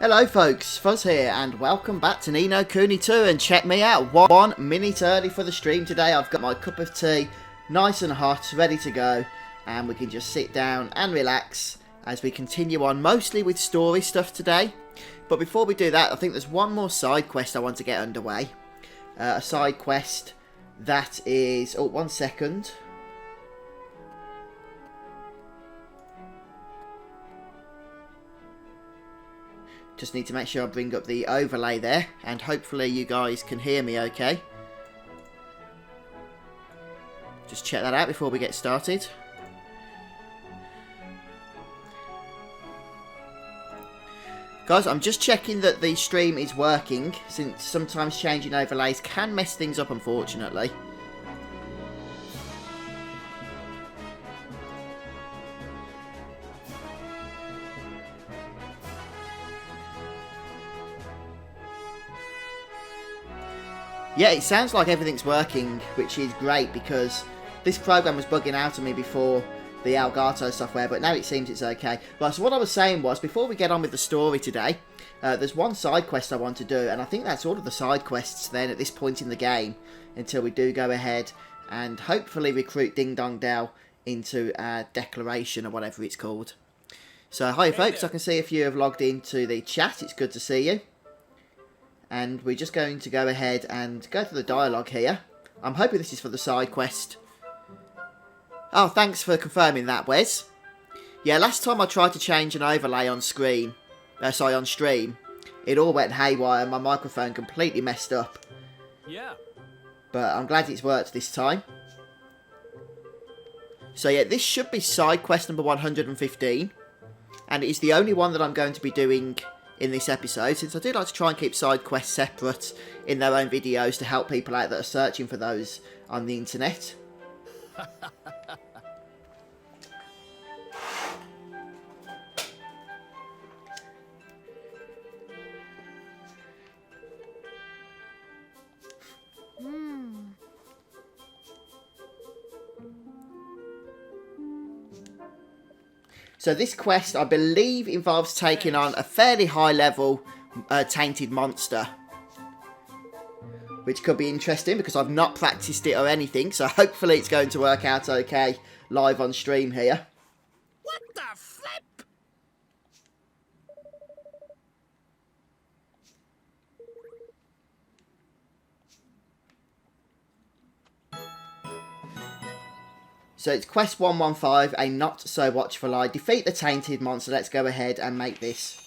Hello folks, Fuzz here and welcome back to No Kuni II, and check me out, 1 minute early for the stream today. I've got my cup of tea nice and hot, ready to go, and we can just sit down and relax as we continue on mostly with story stuff today. But before we do that, I think there's one more side quest I want to get underway. A side quest that is... oh, 1 second. Just need to make sure I bring up the overlay there, and hopefully you guys can hear me okay. Just check that out before we get started. Guys, I'm just checking that the stream is working, since sometimes changing overlays can mess things up, unfortunately. Yeah, it sounds like everything's working, which is great because this program was bugging out on me before the Elgato software, but now it seems it's okay. Right, so what I was saying was, before we get on with the story today, there's one side quest I want to do, and I think that's all of the side quests then at this point in the game, until we do go ahead and hopefully recruit Ding Dong Dell into our declaration or whatever it's called. So, hi folks, I can see if you have logged into the chat, it's good to see you. And we're just going to go ahead and go through the dialogue here. I'm hoping this is for the side quest. Oh, thanks for confirming that, Wes. Yeah, last time I tried to change an overlay on screen, on stream, it all went haywire and my microphone completely messed up. Yeah. But I'm glad it's worked this time. So yeah, this should be side quest number 115. And it is the only one that I'm going to be doing in this episode, since I do like to try and keep side quests separate in their own videos to help people out that are searching for those on the internet. So this quest, I believe, involves taking on a fairly high-level tainted monster, which could be interesting because I've not practiced it or anything, so hopefully it's going to work out okay live on stream here. What the flip? So it's quest 115, a not so watchful eye. Defeat the tainted monster. Let's go ahead and make this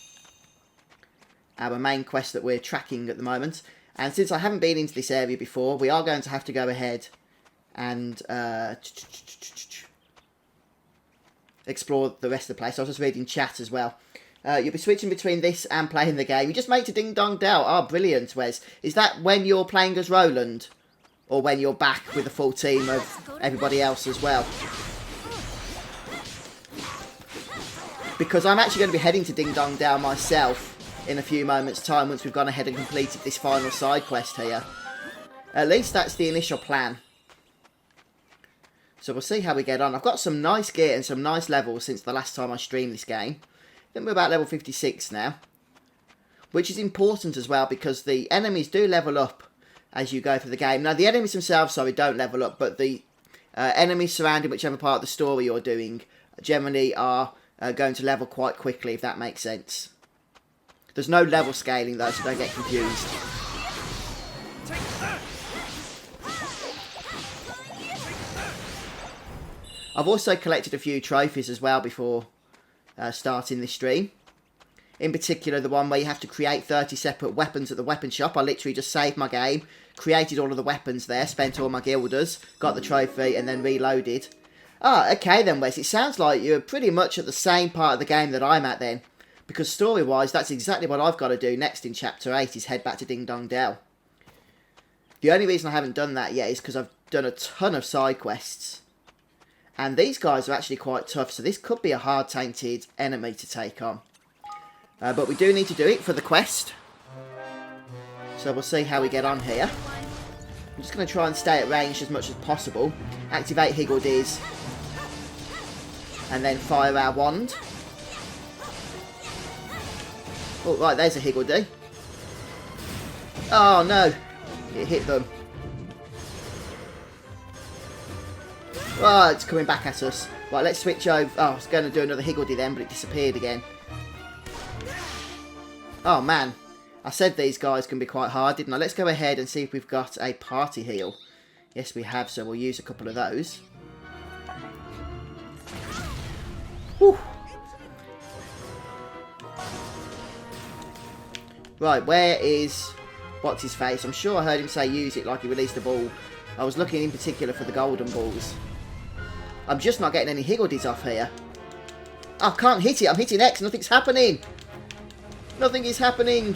our main quest that we're tracking at the moment. And since I haven't been into this area before, we are going to have to go ahead and explore the rest of the place. I was just reading chat as well. You'll be switching between this and playing the game. You just made to Ding Dong Dell. Oh, brilliant, Wes. Is that when you're playing as Roland? Or when you're back with a full team of everybody else as well? Because I'm actually going to be heading to Ding Dong Dell myself in a few moments' time once we've gone ahead and completed this final side quest here. At least that's the initial plan. So we'll see how we get on. I've got some nice gear and some nice levels since the last time I streamed this game. I think we're about level 56 now. Which is important as well because the enemies do level up as you go through the game. Now, the enemies themselves, sorry, don't level up, but the enemies surrounding whichever part of the story you're doing generally are going to level quite quickly, if that makes sense. There's no level scaling, though, so don't get confused. I've also collected a few trophies as well before starting this stream. In particular, the one where you have to create 30 separate weapons at the weapon shop. I literally just saved my game, created all of the weapons there, spent all my guilders, got the trophy, and then reloaded. Ah, okay then, Wes. It sounds like you're pretty much at the same part of the game that I'm at then. Because story-wise, that's exactly what I've got to do next in Chapter 8, is head back to Ding Dong Dell. The only reason I haven't done that yet is because I've done a ton of side quests. And these guys are actually quite tough, so this could be a hard tainted enemy to take on. But we do need to do it for the quest. So we'll see how we get on here. I'm just going to try and stay at range as much as possible. Activate Higgledies. And then fire our wand. Oh, right, there's a Higgledy. Oh, no. It hit them. Oh, it's coming back at us. Right, let's switch over. Oh, I was going to do another Higgledy then, but it disappeared again. Oh, man. I said these guys can be quite hard, didn't I? Let's go ahead and see if we've got a party heal. Yes, we have, so we'll use a couple of those. Whew. Right, where is... What's his face? I'm sure I heard him say use it like he released a ball. I was looking in particular for the golden balls. I'm just not getting any Higgledies off here. Oh, I can't hit it. I'm hitting X. Nothing's happening. Nothing is happening.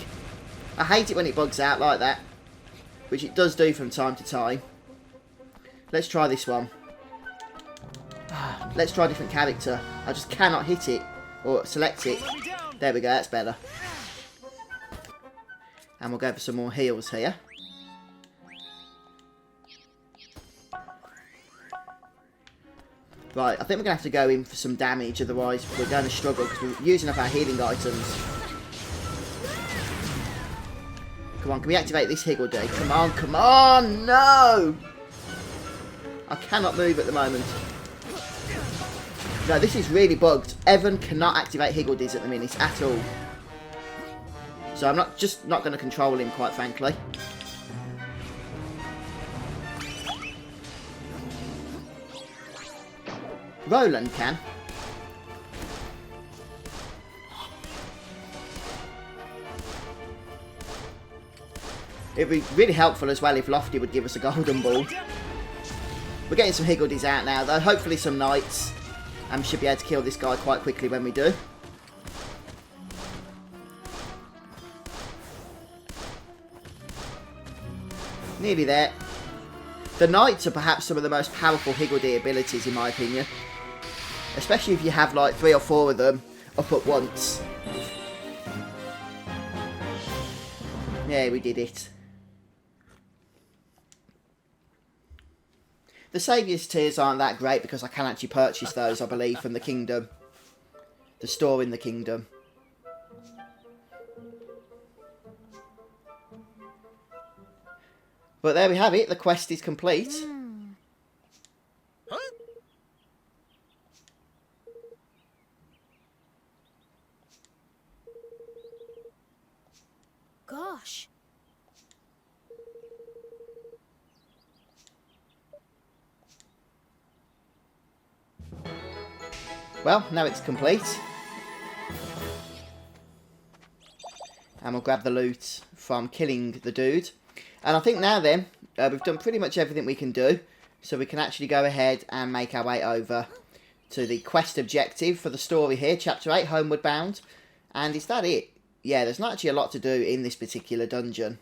I hate it when it bugs out like that. Which it does do from time to time. Let's try this one. Let's try a different character. I just cannot hit it. Or select it. There we go. That's better. And we'll go for some more heals here. Right, I think we're going to have to go in for some damage, otherwise we're going to struggle because we're using up our healing items. Come on, can we activate this Higgledy? Come on, come on! No! I cannot move at the moment. No, this is really bugged. Evan cannot activate Higgledies at the minute at all. So I'm not going to control him, quite frankly. Roland can. It'd be really helpful as well if Lofty would give us a golden ball. We're getting some Higgledies out now though. Hopefully some knights. And we should be able to kill this guy quite quickly when we do. Nearly there. The knights are perhaps some of the most powerful Higgledy abilities in my opinion. Especially if you have like 3 or 4 of them up at once. Yeah, we did it. The Saviour's Tears aren't that great because I can actually purchase those, I believe, from the Kingdom. The store in the Kingdom. But there we have it, the quest is complete. Huh? Gosh. Well, now it's complete. And we'll grab the loot from killing the dude. And I think now then, we've done pretty much everything we can do. So we can actually go ahead and make our way over to the quest objective for the story here. Chapter 8, Homeward Bound. And is that it? Yeah, there's not actually a lot to do in this particular dungeon.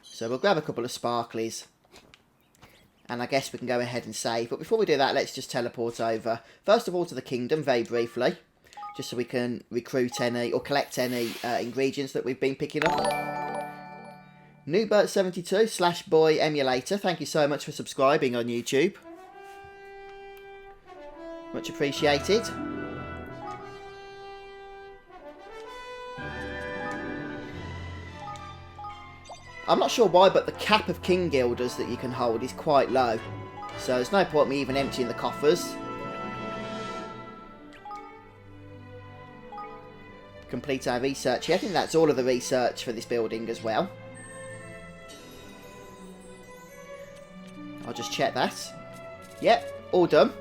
So we'll grab a couple of sparklies. And I guess we can go ahead and save. But before we do that, let's just teleport over. First of all to the Kingdom, very briefly. Just so we can recruit any, or collect any ingredients that we've been picking up. Newbert72 / Emulator, thank you so much for subscribing on YouTube. Much appreciated. I'm not sure why, but the cap of King Guilders that you can hold is quite low. So there's no point me even emptying the coffers. Complete our research here. I think that's all of the research for this building as well. I'll just check that. Yep, all done.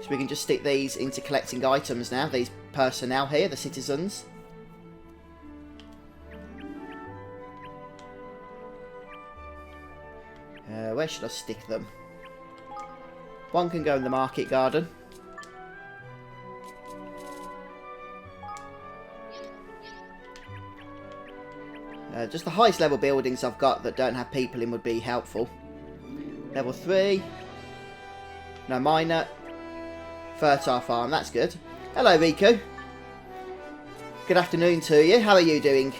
So we can just stick these into collecting items now. These personnel here, the citizens. Where should I stick them? One can go in the market garden. Just the highest level buildings I've got that don't have people in would be helpful. Level 3. No minor. Fertile farm, that's good. Hello Riku. Good afternoon to you. How are you doing?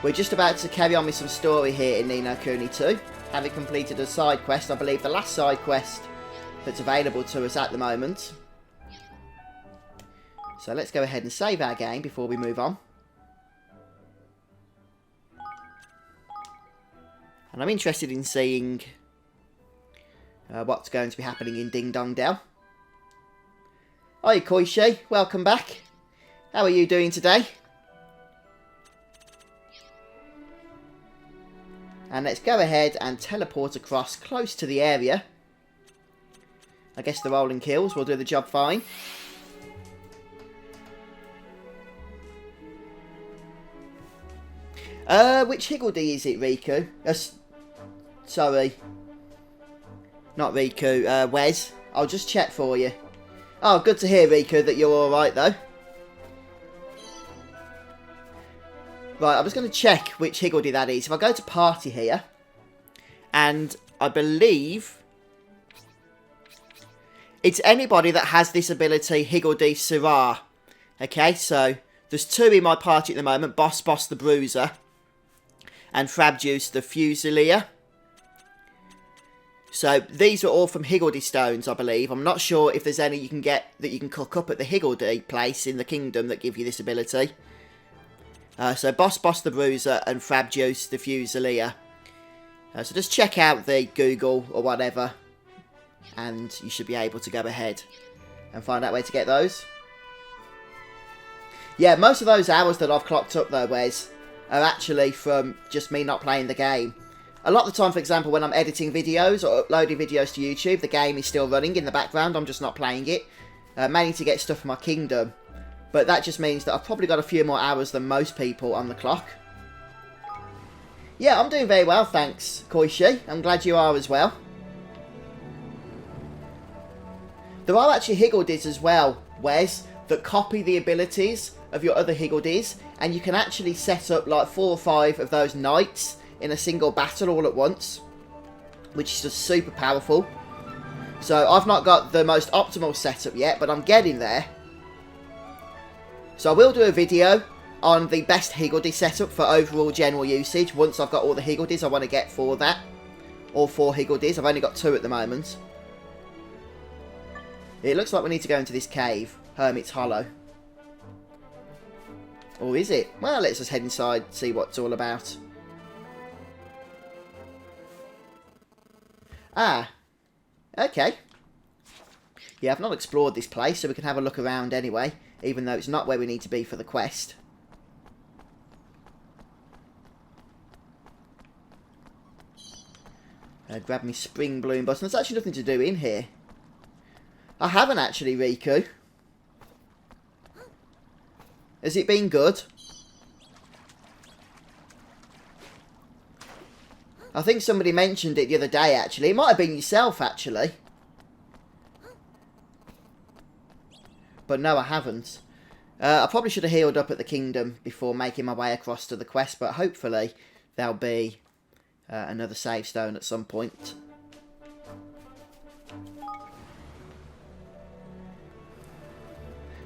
We're just about to carry on with some story here in No Kuni II. Having completed a side quest, I believe the last side quest that's available to us at the moment. So let's go ahead and save our game before we move on. And I'm interested in seeing what's going to be happening in Ding Dong Dell. Hi Koishi, welcome back. How are you doing today? And let's go ahead and teleport across close to the area. I guess the rolling kills will do the job fine. Which Higgledy is it, Riku? Sorry. Not Riku, Wes. I'll just check for you. Oh, good to hear, Riku, that you're alright, though. Right, I'm just going to check which Higgledy that is. If I go to party here, and I believe it's anybody that has this ability, Higgledy Syrah. Okay, so there's 2 in my party at the moment, Boss the Bruiser, and Frabjuice the Fusilier. So these are all from Higgledy Stones, I believe. I'm not sure if there's any you can get that you can cook up at the Higgledy place in the kingdom that give you this ability. So Boss the Bruiser and Frabjuice the Fusilier. So just check out the Google or whatever, and you should be able to go ahead and find out where to get those. Yeah, most of those hours that I've clocked up though, Wes, are actually from just me not playing the game. A lot of the time, for example, when I'm editing videos or uploading videos to YouTube, the game is still running in the background, I'm just not playing it. Mainly to get stuff for my kingdom. But that just means that I've probably got a few more hours than most people on the clock. Yeah, I'm doing very well, thanks, Koishi. I'm glad you are as well. There are actually Higgledies as well, Wes, that copy the abilities of your other Higgledies, and you can actually set up like 4 or 5 of those knights in a single battle all at once, which is just super powerful. So I've not got the most optimal setup yet, but I'm getting there. So I will do a video on the best Higgledy setup for overall general usage once I've got all the Higgledies I want to get for that. All 4 Higgledies. I've only got 2 at the moment. It looks like we need to go into this cave, Hermit's Hollow. Or is it? Well, let's just head inside, see what it's all about. Ah, okay. Yeah, I've not explored this place, so we can have a look around anyway, even though it's not where we need to be for the quest. Grab me Spring Bloom button. There's actually nothing to do in here. I haven't actually, Riku. Has it been good? I think somebody mentioned it the other day, actually. It might have been yourself, actually. But no, I haven't. I probably should have healed up at the kingdom before making my way across to the quest, but hopefully there'll be another save stone at some point.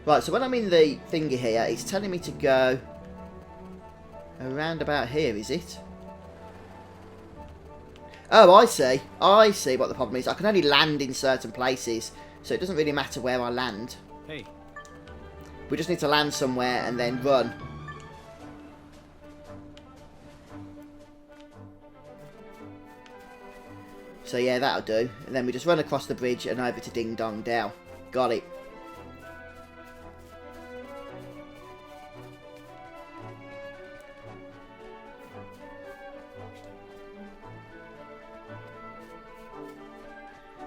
Right, so when I'm in the thingy here, it's telling me to go around about here, is it? Oh, I see. I see what the problem is. I can only land in certain places, so it doesn't really matter where I land. Hey. We just need to land somewhere and then run. So yeah, that'll do. And then we just run across the bridge and over to Ding Dong Dell. Got it.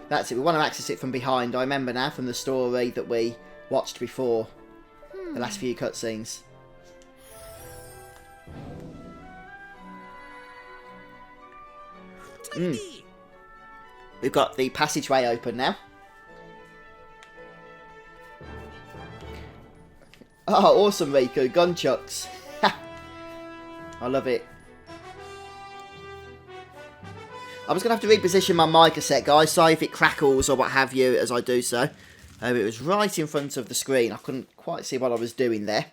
That's it, we want to access it from behind. I remember now from the story that we watched before. The last few cutscenes. We've got the passageway open now. Oh, awesome, Riku. Gunchucks. I love it. I'm just going to have to reposition my mic a sec, guys. Sorry if it crackles or what have you as I do so. It was right in front of the screen. I couldn't quite see what I was doing there.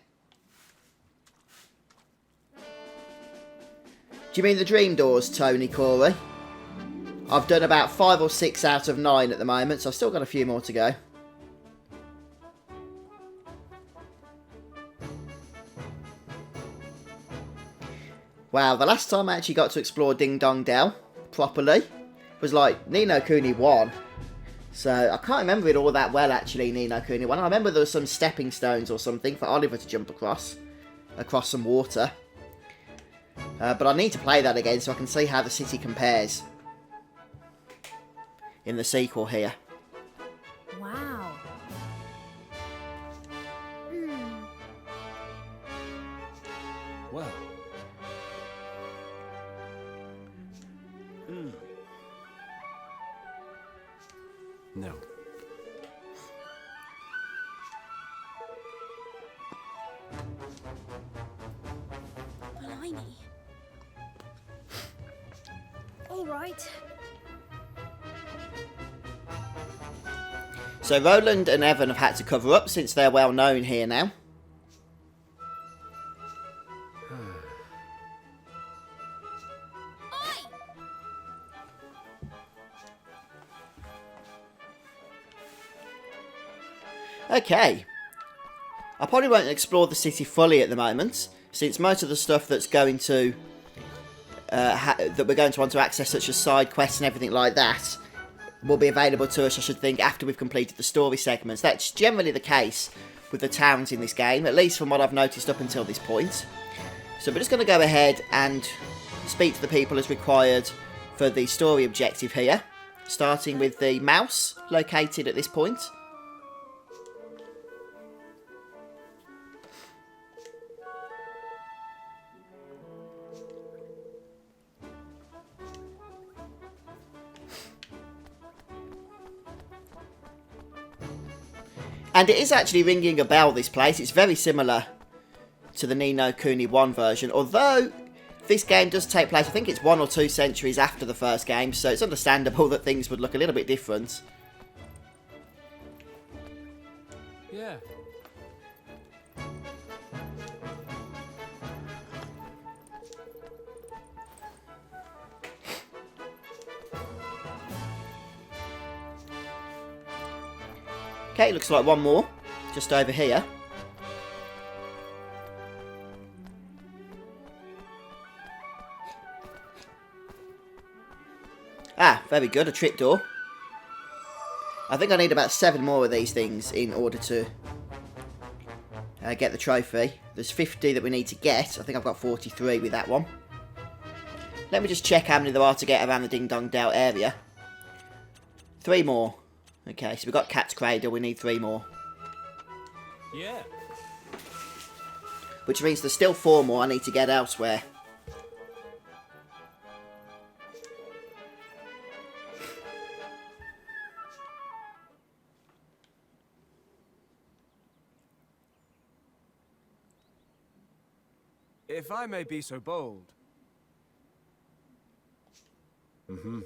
Do you mean the dream doors, Tony Corey? I've done about 5 or 6 out of 9 at the moment, so I've still got a few more to go. Wow, the last time I actually got to explore Ding Dong Dell properly was like Ni no Kuni 1. So I can't remember it all that well actually, Ni no Kuni 1. I remember there was some stepping stones or something for Oliver to jump across some water. But I need to play that again so I can see how the city compares in the sequel here. Wow. Well. No. Blimey. All right. So Roland and Evan have had to cover up since they're well known here now. Okay. I probably won't explore the city fully at the moment, since most of the stuff that's going to that we're going to want to access, such as side quests and everything like that, will be available to us, I should think, after we've completed the story segments. That's generally the case with the towns in this game, at least from what I've noticed up until this point. So we're just going to go ahead and speak to the people as required for the story objective here, starting with the mouse located at this point. And it is actually ringing a bell, this place. It's very similar to the Ni no Kuni 1 version. Although, this game does take place, I think it's 1 or 2 centuries after the first game. So it's understandable that things would look a little bit different. Yeah. Okay, looks like one more. Just over here. Ah, very good, a tripdoor. I think I need about 7 more of these things in order to get the trophy. There's 50 that we need to get. I think I've got 43 with that one. Let me just check how many there are to get around the Ding Dong Dell area. 3 more. Okay, so we've got Cat's Cradle, we need 3 more. Yeah. Which means there's still 4 more I need to get elsewhere. If I may be so bold. Mm-hmm.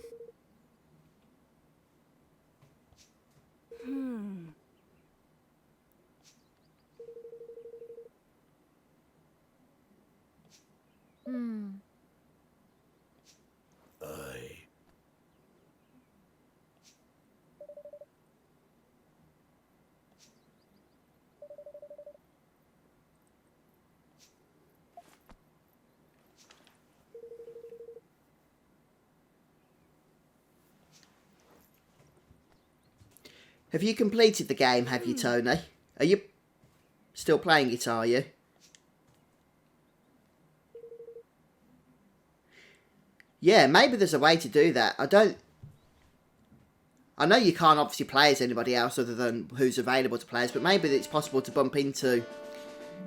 Have you completed the game, have you, Tony? Are you still playing it, are you? Yeah, maybe there's a way to do that. I know you can't obviously play as anybody else other than who's available to play as, but maybe it's possible to bump into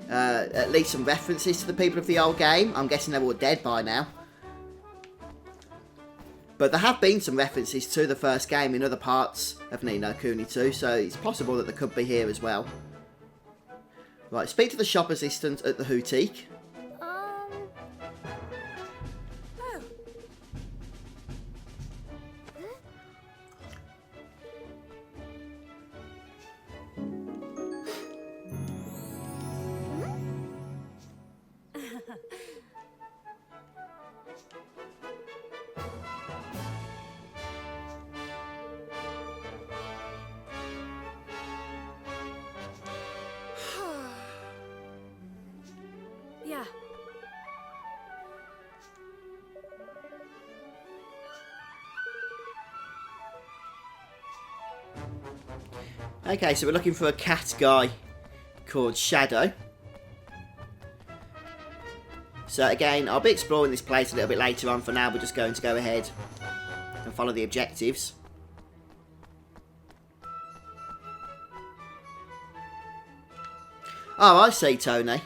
at least some references to the people of the old game. I'm guessing they're all dead by now. But there have been some references to the first game in other parts of Ni no Kuni II, so it's possible that they could be here as well. Right, speak to the shop assistant at the boutique. Okay, so we're looking for a cat guy called Shadow. So again, I'll be exploring this place a little bit later on. For now, we're just going to go ahead and follow the objectives. Oh, I see, Tony.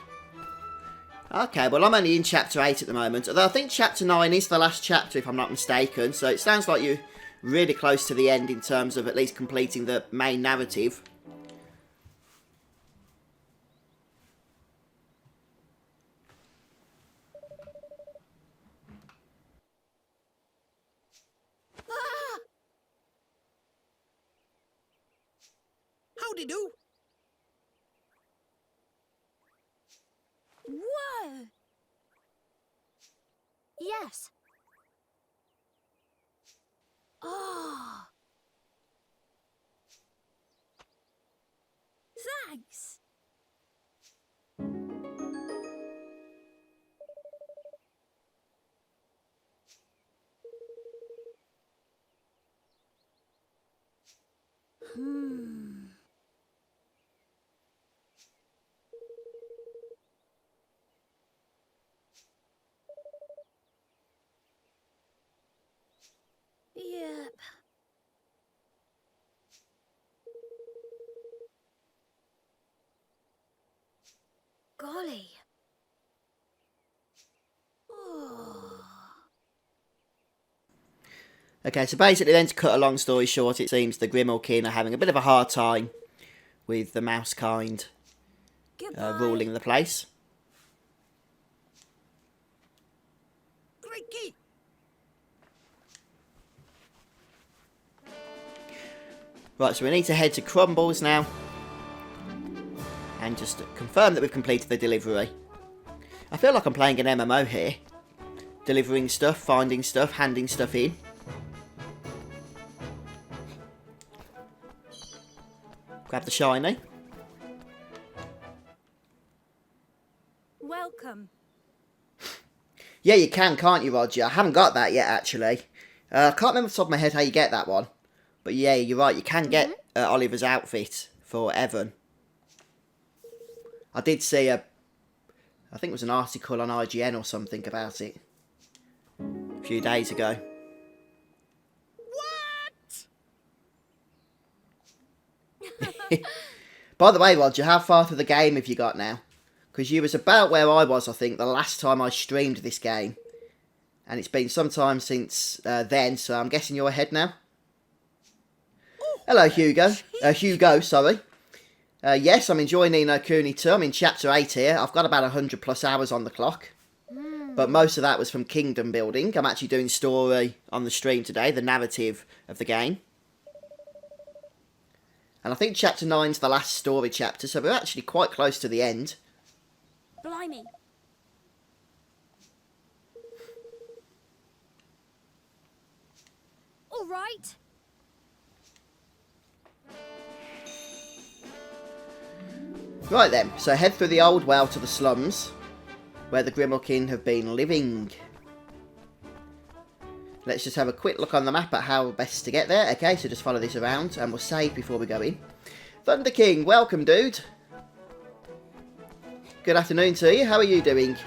Okay, well, I'm only in Chapter 8 at the moment. Although I think Chapter 9 is the last chapter, if I'm not mistaken. So it sounds like you're really close to the end in terms of at least completing the main narrative. Howdy do. Whoa! Yes. Oh. Thanks. Yep. Golly. Oh. Okay, so basically then, to cut a long story short, it seems the Grimalkin are having a bit of a hard time with the mouse kind ruling the place. Great key. Right, so we need to head to Crumbles now. And just confirm that we've completed the delivery. I feel like I'm playing an MMO here. Delivering stuff, finding stuff, handing stuff in. Grab the shiny. Welcome. Yeah, you can, can't you, Roger? I haven't got that yet, actually. I can't remember off the top of my head how you get that one. But yeah, you're right, you can get Oliver's outfit for Evan. I did see I think it was an article on IGN or something about it a few days ago. What? By the way, Roger, how far through the game have you got now? Because you was about where I was, I think, the last time I streamed this game. And it's been some time since then, so I'm guessing you're ahead now? Hello, Hugo. Hugo, sorry. Yes, I'm enjoying No Kuni II. I'm in Chapter 8 here. I've got about 100 plus hours on the clock. But most of that was from kingdom building. I'm actually doing story on the stream today, the narrative of the game. And I think Chapter 9's the last story chapter, so we're actually quite close to the end. Blimey. All right. Right then, so head through the old well to the slums, where the Grimalkin have been living. Let's just have a quick look on the map at how best to get there. Okay, so just follow this around, and we'll save before we go in. Thunder King, welcome, dude. Good afternoon to you. How are you doing?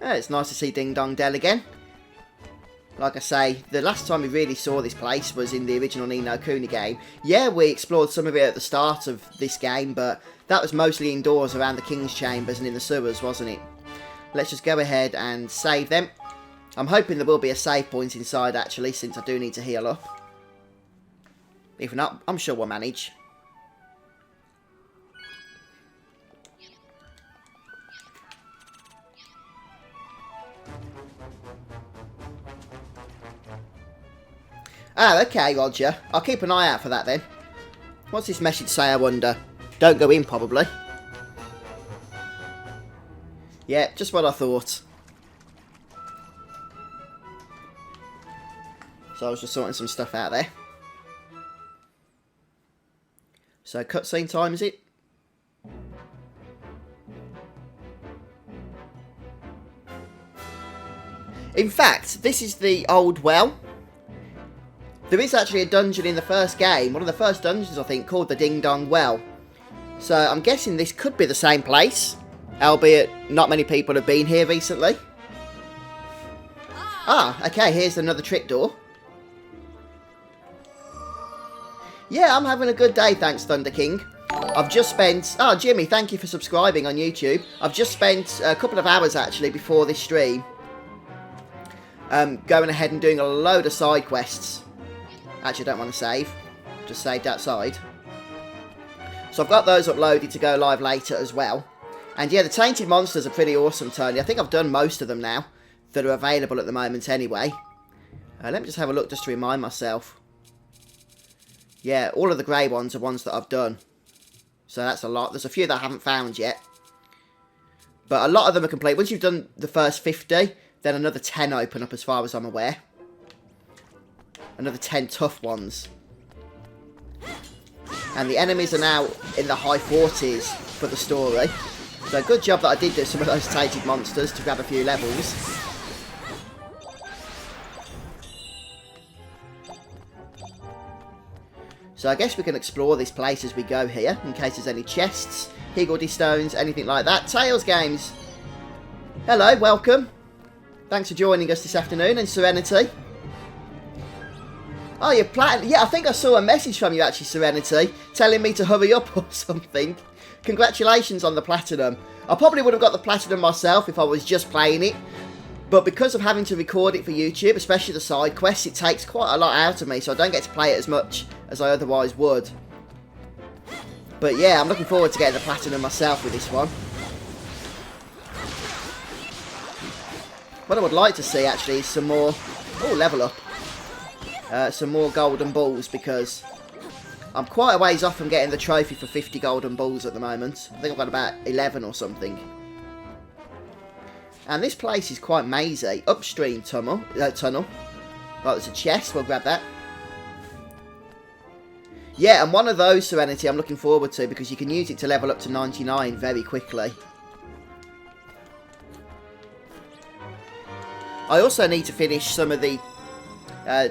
It's nice to see Ding Dong Dell again. Like I say, the last time we really saw this place was in the original No Kuni game. Yeah, we explored some of it at the start of this game, but that was mostly indoors around the King's Chambers and in the sewers, wasn't it? Let's just go ahead and save them. I'm hoping there will be a save point inside, actually, since I do need to heal up. If not, I'm sure we'll manage. Oh, okay, Roger. I'll keep an eye out for that then. What's this message say, I wonder? Don't go in, probably. Yeah, just what I thought. So I was just sorting some stuff out there. So, cutscene time, is it? In fact, this is the old well. There is actually a dungeon in the first game, one of the first dungeons I think, called the Ding Dong Well. So I'm guessing this could be the same place, albeit not many people have been here recently. Ah, okay, here's another trick door. Yeah, I'm having a good day, thanks, Thunder King. I've just spent... Oh, Jimmy, thank you for subscribing on YouTube. I've just spent a couple of hours, actually, before this stream, going ahead and doing a load of side quests. Actually, I don't want to save. Just saved outside. So I've got those uploaded to go live later as well. And yeah, the tainted monsters are pretty awesome, Tony. I think I've done most of them now that are available at the moment anyway. Let me just have a look just to remind myself. Yeah, all of the grey ones are ones that I've done. So that's a lot. There's a few that I haven't found yet. But a lot of them are complete. Once you've done the first 50, then another 10 open up as far as I'm aware. Another 10 tough ones. And the enemies are now in the high 40s for the story. So good job that I did do some of those tainted monsters to grab a few levels. So I guess we can explore this place as we go here, in case there's any chests, higgledy stones, anything like that. Tails Games! Hello, welcome. Thanks for joining us this afternoon, and Serenity. Oh, you're platinum. Yeah, I think I saw a message from you actually, Serenity, telling me to hurry up or something. Congratulations on the platinum. I probably would have got the platinum myself if I was just playing it. But because of having to record it for YouTube, especially the side quests, it takes quite a lot out of me, so I don't get to play it as much as I otherwise would. But yeah, I'm looking forward to getting the platinum myself with this one. What I would like to see actually is some more... Oh, level up. Some more golden balls, because I'm quite a ways off from getting the trophy for 50 golden balls at the moment. I think I've got about 11 or something. And this place is quite mazy. Upstream tunnel. Right, there's a chest. We'll grab that. Yeah, and one of those, Serenity, I'm looking forward to, because you can use it to level up to 99 very quickly. I also need to finish some of the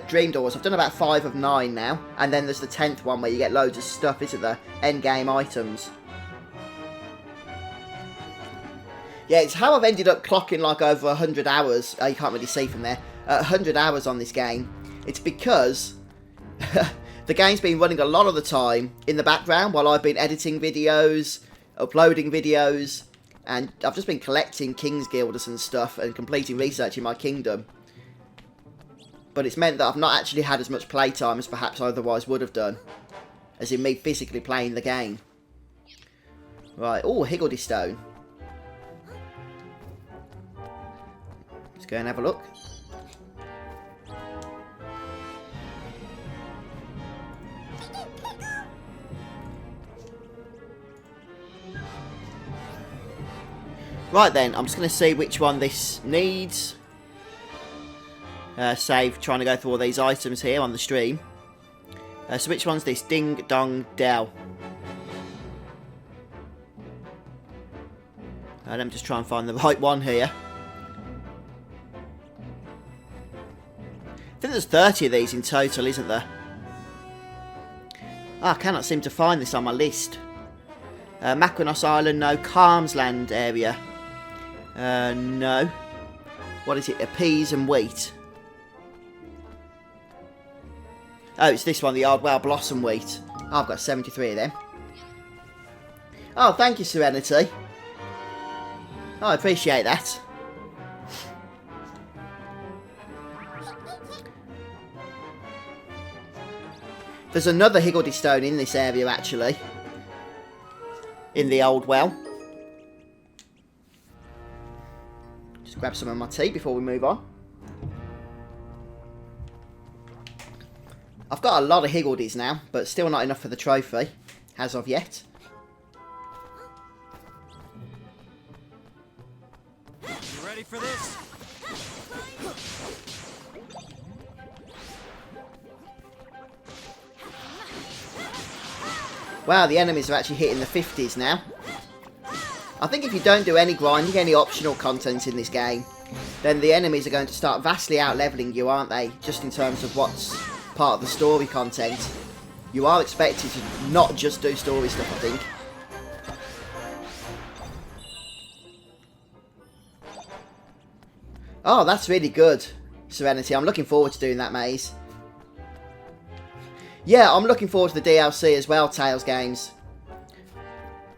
dream doors. I've done about 5 of 9 now. And then there's the 10th one where you get loads of stuff, isn't there? Endgame items. Yeah, it's how I've ended up clocking like over 100 hours. You can't really see from there. 100 hours on this game. It's because the game's been running a lot of the time in the background while I've been editing videos, uploading videos, and I've just been collecting King's Guilders and stuff and completing research in my kingdom. But it's meant that I've not actually had as much playtime as perhaps I otherwise would have done. As in me physically playing the game. Right, oh, higgledy stone. Let's go and have a look. Right then, I'm just going to see which one this needs. Save trying to go through all these items here on the stream. So which one's this? Ding Dong Dell. Let me just try and find the right one here. I think there's 30 of these in total, isn't there? Oh, I cannot seem to find this on my list. Mackinac Island, no. Calmsland area. No. What is it? Peas and wheat. Oh, it's this one, the Ardwell Blossom Wheat. Oh, I've got 73 of them. Oh, thank you, Serenity. Oh, I appreciate that. There's another higgledy stone in this area, actually. In the old well. Just grab some of my tea before we move on. I've got a lot of higgledies now, but still not enough for the trophy, as of yet. You ready for this? Wow, the enemies are actually hitting the 50s now. I think if you don't do any grinding, any optional content in this game, then the enemies are going to start vastly out-leveling you, aren't they? Just in terms of what's part of the story content. You are expected to not just do story stuff, I think. Oh, that's really good, Serenity. I'm looking forward to doing that maze. Yeah, I'm looking forward to the DLC as well, Tales Games.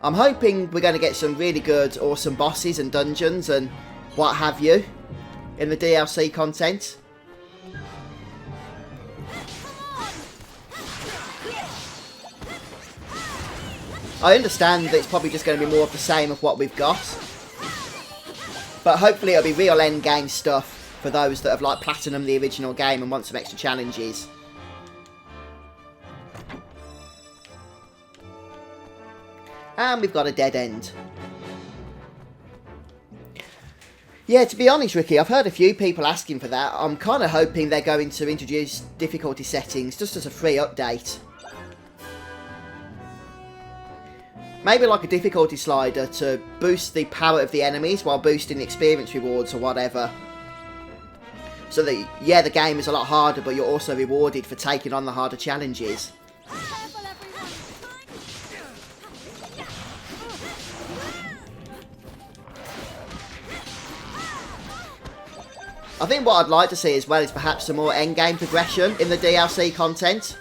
I'm hoping we're going to get some really good, awesome bosses and dungeons and what have you in the DLC content. I understand that it's probably just going to be more of the same of what we've got. But hopefully it'll be real endgame stuff for those that have like platinum the original game and want some extra challenges. And we've got a dead end. Yeah, to be honest, Ricky, I've heard a few people asking for that. I'm kind of hoping they're going to introduce difficulty settings just as a free update. Maybe like a difficulty slider to boost the power of the enemies while boosting the experience rewards or whatever. So that, yeah, the game is a lot harder, but you're also rewarded for taking on the harder challenges. I think what I'd like to see as well is perhaps some more endgame progression in the DLC content.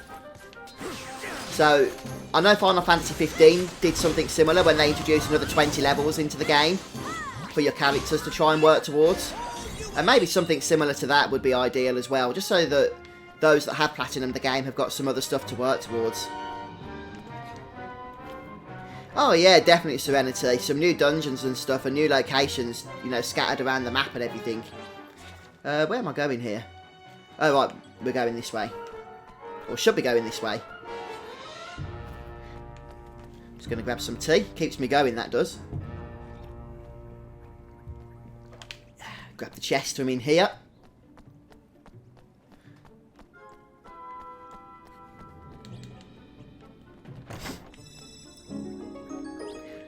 So, I know Final Fantasy 15 did something similar when they introduced another 20 levels into the game for your characters to try and work towards. And maybe something similar to that would be ideal as well, just so that those that have platinumed the game have got some other stuff to work towards. Oh yeah, definitely Serenity. Some new dungeons and stuff and new locations, you know, scattered around the map and everything. Where am I going here? Oh right, we're going this way. Or should be going this way. Just going to grab some tea. Keeps me going, that does. Grab the chest from in here.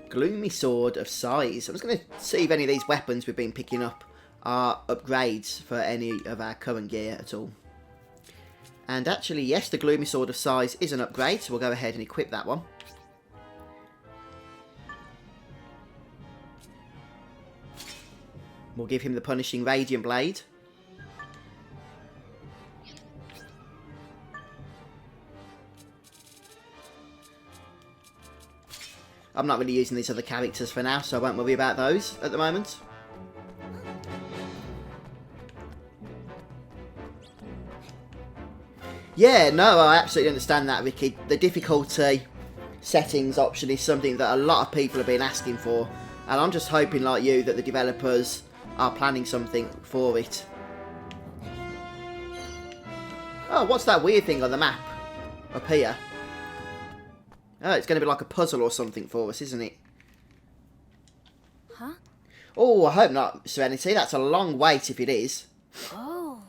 Gloomy Sword of Size. I'm just going to see if any of these weapons we've been picking up are upgrades for any of our current gear at all. And actually, yes, the Gloomy Sword of Size is an upgrade, so we'll go ahead and equip that one. We'll give him the Punishing Radiant Blade. I'm not really using these other characters for now, so I won't worry about those at the moment. Yeah, no, I absolutely understand that, Ricky. The difficulty settings option is something that a lot of people have been asking for, and I'm just hoping, like you, that the developers are planning something for it. Oh, what's that weird thing on the map up here? Oh, it's going to be like a puzzle or something for us, isn't it? Huh? Oh, I hope not, Serenity. That's a long wait if it is. Oh.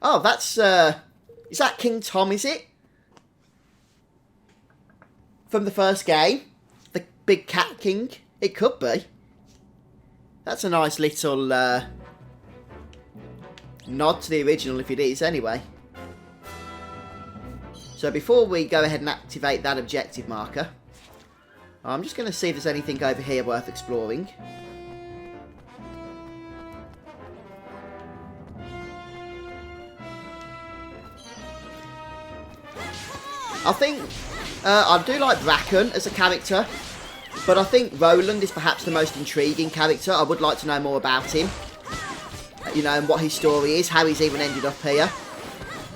Oh, that's, is that King Tom, is it? From the first game? The big cat king? It could be. That's a nice little, nod to the original if it is, anyway. So before we go ahead and activate that objective marker, I'm just going to see if there's anything over here worth exploring. I think I do like Bracken as a character, but I think Roland is perhaps the most intriguing character. I would like to know more about him, you know, and what his story is, how he's even ended up here,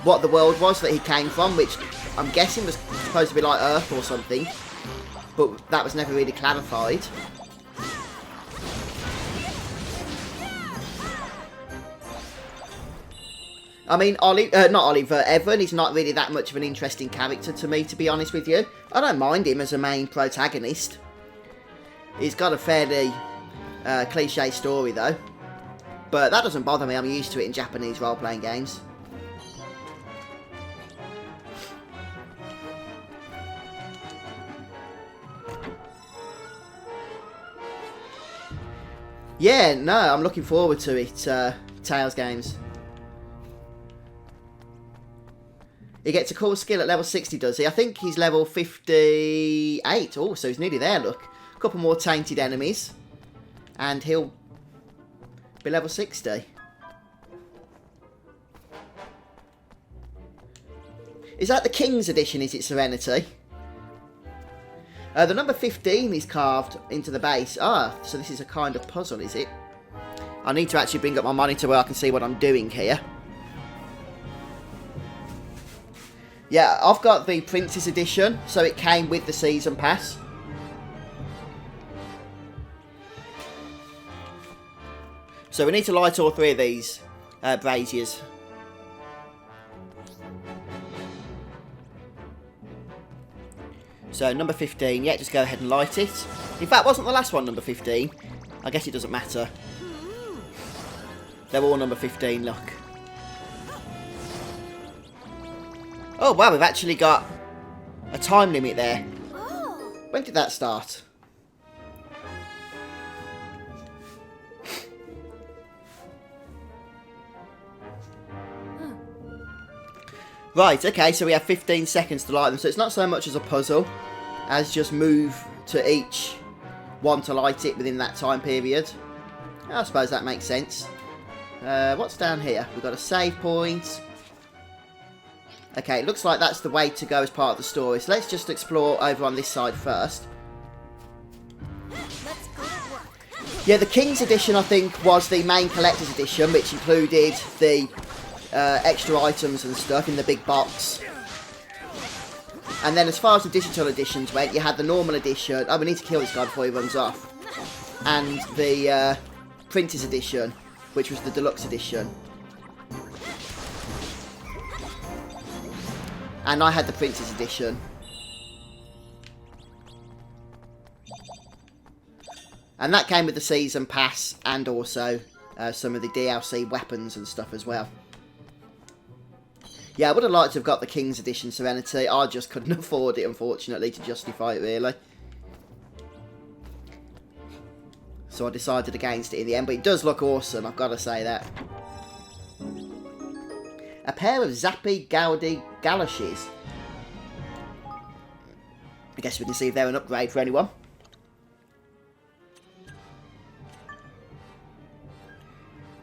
what the world was that he came from, which I'm guessing was supposed to be like Earth or something, but that was never really clarified. I mean, Evan is not really that much of an interesting character to me, to be honest with you. I don't mind him as a main protagonist. He's got a fairly cliche story, though. But that doesn't bother me, I'm used to it in Japanese role-playing games. Yeah, no, I'm looking forward to it, Tales Games. He gets a cool skill at level 60, does he? I think he's level 58. Oh, so he's nearly there, look. A couple more tainted enemies. And he'll be level 60. Is that the King's Edition, is it, Serenity? The number 15 is carved into the base. Ah, so this is a kind of puzzle, is it? I need to actually bring up my monitor where I can see what I'm doing here. Yeah, I've got the Princess Edition, so it came with the Season Pass. So we need to light all three of these braziers. So number 15, yeah, just go ahead and light it. In fact, wasn't the last one number 15? I guess it doesn't matter. They're all number 15, look. Oh, wow, we've actually got a time limit there. Oh. When did that start? Right, okay, so we have 15 seconds to light them. So it's not so much as a puzzle as just move to each one to light it within that time period. I suppose that makes sense. What's down here? We've got a save point. Okay, it looks like that's the way to go as part of the story. So let's just explore over on this side first. Let's go to work. Yeah, the King's Edition, I think, was the main collector's edition, which included the extra items and stuff in the big box. And then as far as the digital editions went, you had the normal edition. Oh, we need to kill this guy before he runs off. And the Printer's Edition, which was the deluxe edition. And I had the Printer's Edition. And that came with the Season Pass and also some of the DLC weapons and stuff as well. Yeah, I would have liked to have got the King's Edition Serenity. I just couldn't afford it, unfortunately, to justify it, really. So I decided against it in the end. But it does look awesome, I've got to say that. A pair of Zappy Gaudi Galoshes. I guess we can see if they're an upgrade for anyone.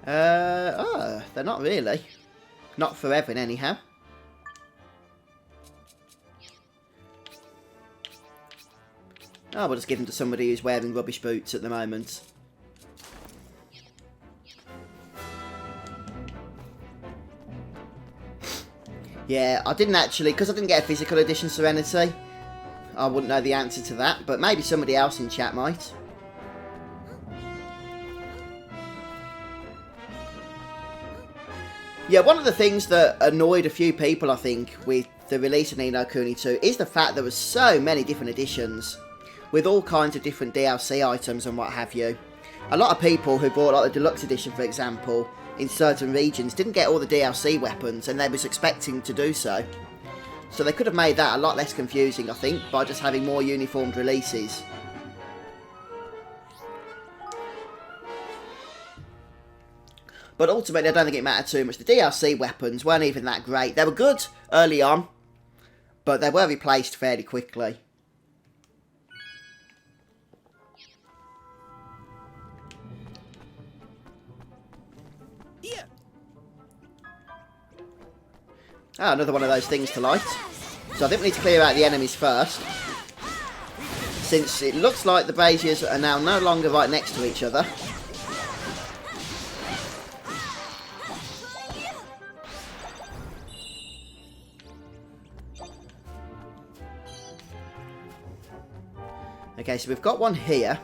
Oh, they're not really. Not for Evan, anyhow. Oh, we'll just give them to somebody who's wearing rubbish boots at the moment. Yeah, I didn't actually, because I didn't get a physical edition Serenity, I wouldn't know the answer to that, but maybe somebody else in chat might. Yeah, one of the things that annoyed a few people, I think, with the release of No Kuni II is the fact there were so many different editions with all kinds of different DLC items and what have you. A lot of people who bought like the deluxe edition, for example, in certain regions didn't get all the DLC weapons and they was expecting to do so. So they could have made that a lot less confusing, I think, by just having more uniformed releases. But ultimately, I don't think it mattered too much. The DLC weapons weren't even that great. They were good early on, but they were replaced fairly quickly. Here. Ah, another one of those things to light. So I think we need to clear out the enemies first. Since it looks like the braziers are now no longer right next to each other. Okay, so we've got one here.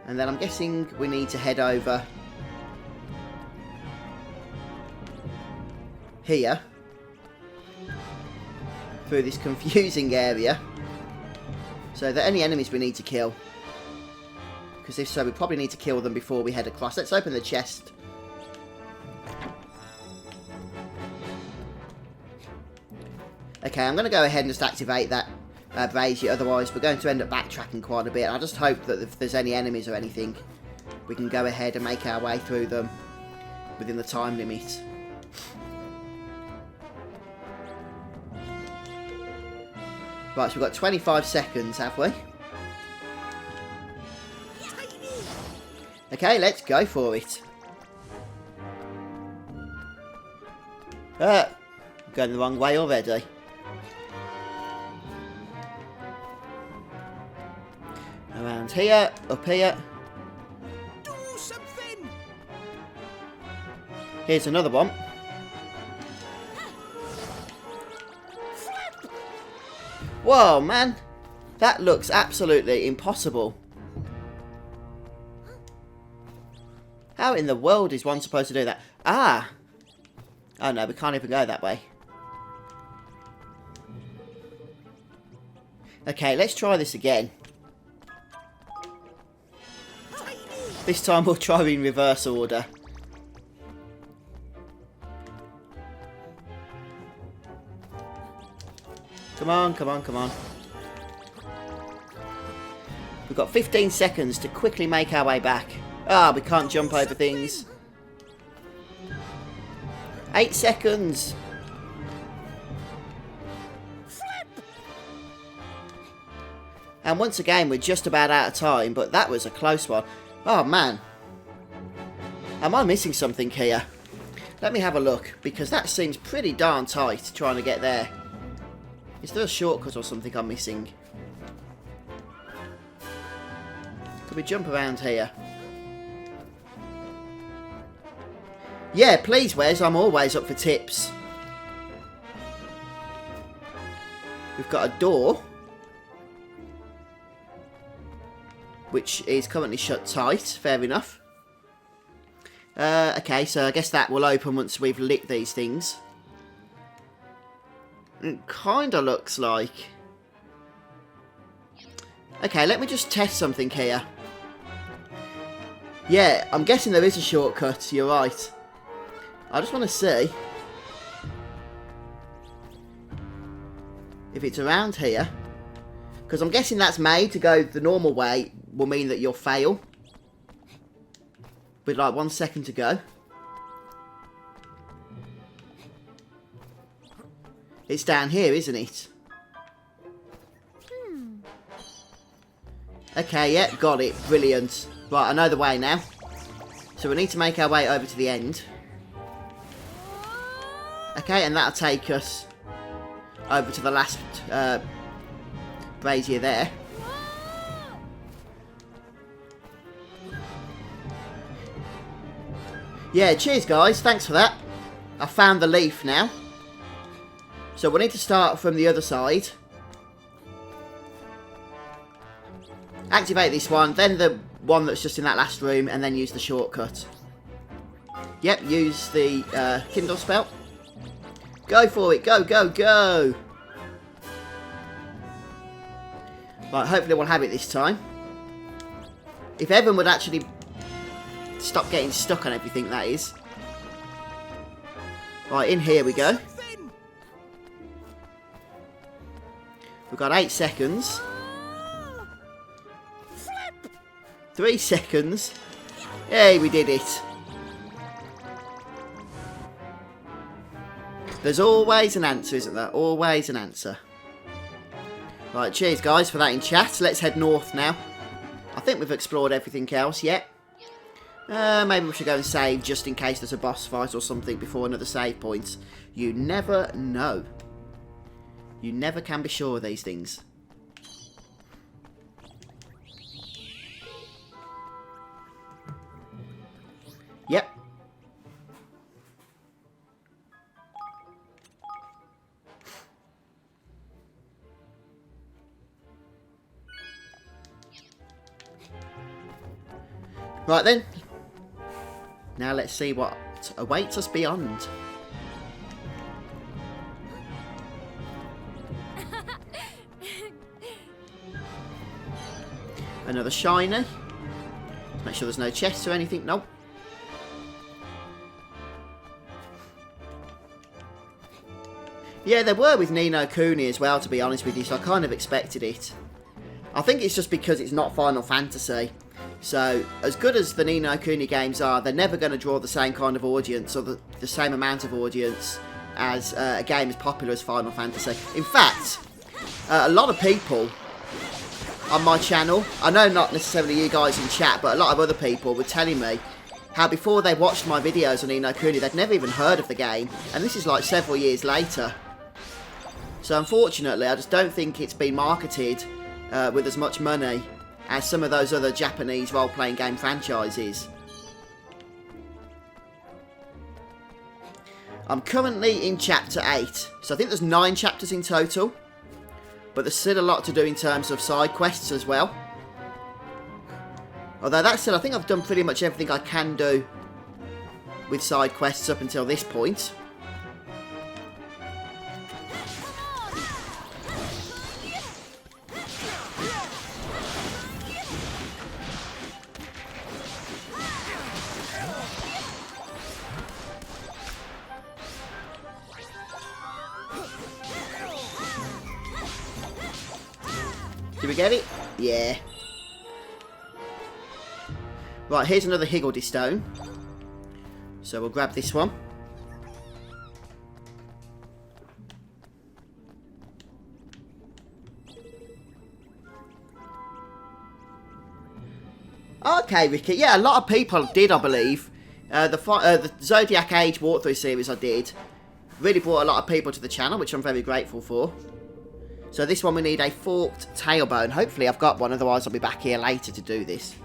And then I'm guessing we need to head over here. Through this confusing area. So are there any enemies we need to kill? Because if so, we probably need to kill them before we head across. Let's open the chest. Okay, I'm going to go ahead and just activate that brazier, otherwise we're going to end up backtracking quite a bit. I just hope that if there's any enemies or anything, we can go ahead and make our way through them within the time limit. Right, so we've got 25 seconds, have we? Okay, let's go for it. Going the wrong way already. Around here, up here. Do something. Here's another one. Whoa, man. That looks absolutely impossible. How in the world is one supposed to do that? Ah! Oh no, we can't even go that way. Okay, let's try this again. This time we'll try in reverse order. Come on, come on, come on. We've got 15 seconds to quickly make our way back. Ah, we can't jump over things. 8 seconds. And once again, we're just about out of time, but that was a close one. Oh, man. Am I missing something here? Let me have a look, because that seems pretty darn tight, trying to get there. Is there a shortcut or something I'm missing? Could we jump around here? Yeah, please, Wes, I'm always up for tips. We've got a door, which is currently shut tight, fair enough. Okay, so I guess that will open once we've lit these things. It kinda looks like... Okay, let me just test something here. Yeah, I'm guessing there is a shortcut, you're right. I just want to see if it's around here. Because I'm guessing that's made to go the normal way will mean that you'll fail. With like 1 second to go. It's down here, isn't it? Okay, yeah, got it. Brilliant. Right, I know the way now. So we need to make our way over to the end. Okay, and that'll take us over to the last brazier there. Yeah, cheers guys, thanks for that. I found the leaf now. So we need to start from the other side. Activate this one, then the one that's just in that last room, and then use the shortcut. Yep, use the Kindle spell. Go for it, go, go, go! Right, hopefully we'll have it this time. If Evan would actually stop getting stuck on everything, that is. Right, in here we go. We've got 8 seconds. 3 seconds. Hey, we did it. There's always an answer, isn't there? Always an answer. Right, cheers guys for that in chat. Let's head north now. I think we've explored everything else yet. Maybe we should go and save just in case there's a boss fight or something before another save point. You never know. You never can be sure of these things. Yep. Right then. Now let's see what awaits us beyond. Another shiny. Make sure there's no chests or anything. Nope. Yeah, there were with Ni no Kuni as well, to be honest with you, so I kind of expected it. I think it's just because it's not Final Fantasy. So, as good as the Ni no Kuni games are, they're never going to draw the same kind of audience, or the same amount of audience as a game as popular as Final Fantasy. In fact, A lot of people on my channel, I know not necessarily you guys in chat, but a lot of other people were telling me how before they watched my videos on No Kuni, they'd never even heard of the game, and this is like several years later. So unfortunately, I just don't think it's been marketed with as much money as some of those other Japanese role-playing game franchises. I'm currently in chapter 8, so I think there's 9 chapters in total, but there's still a lot to do in terms of side quests as well. Although that said, I think I've done pretty much everything I can do with side quests up until this point. Did we get it? Yeah. Right, here's another Higgledy stone. So we'll grab this one. Okay, Ricky. Yeah, a lot of people did, I believe. The Zodiac Age walkthrough series I did really brought a lot of people to the channel, which I'm very grateful for. So this one we need a forked tailbone. Hopefully I've got one, otherwise I'll be back here later to do this.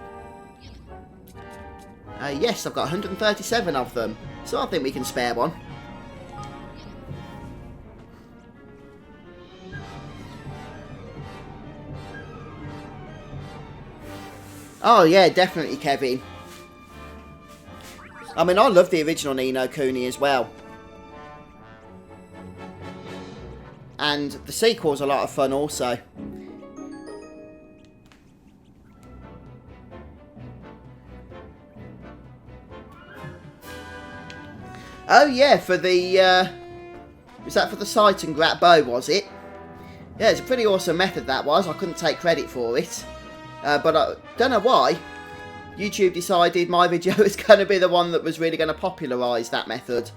Yes, I've got 137 of them, so I think we can spare one. Oh yeah, definitely, Kevin. I mean, I love the original No Kuni as well. And the sequel's a lot of fun also. Oh yeah, for the, was that for the sight and grab bow, was it? Yeah, it's a pretty awesome method that was. I couldn't take credit for it. But I don't know why. YouTube decided my video is going to be the one that was really going to popularise that method.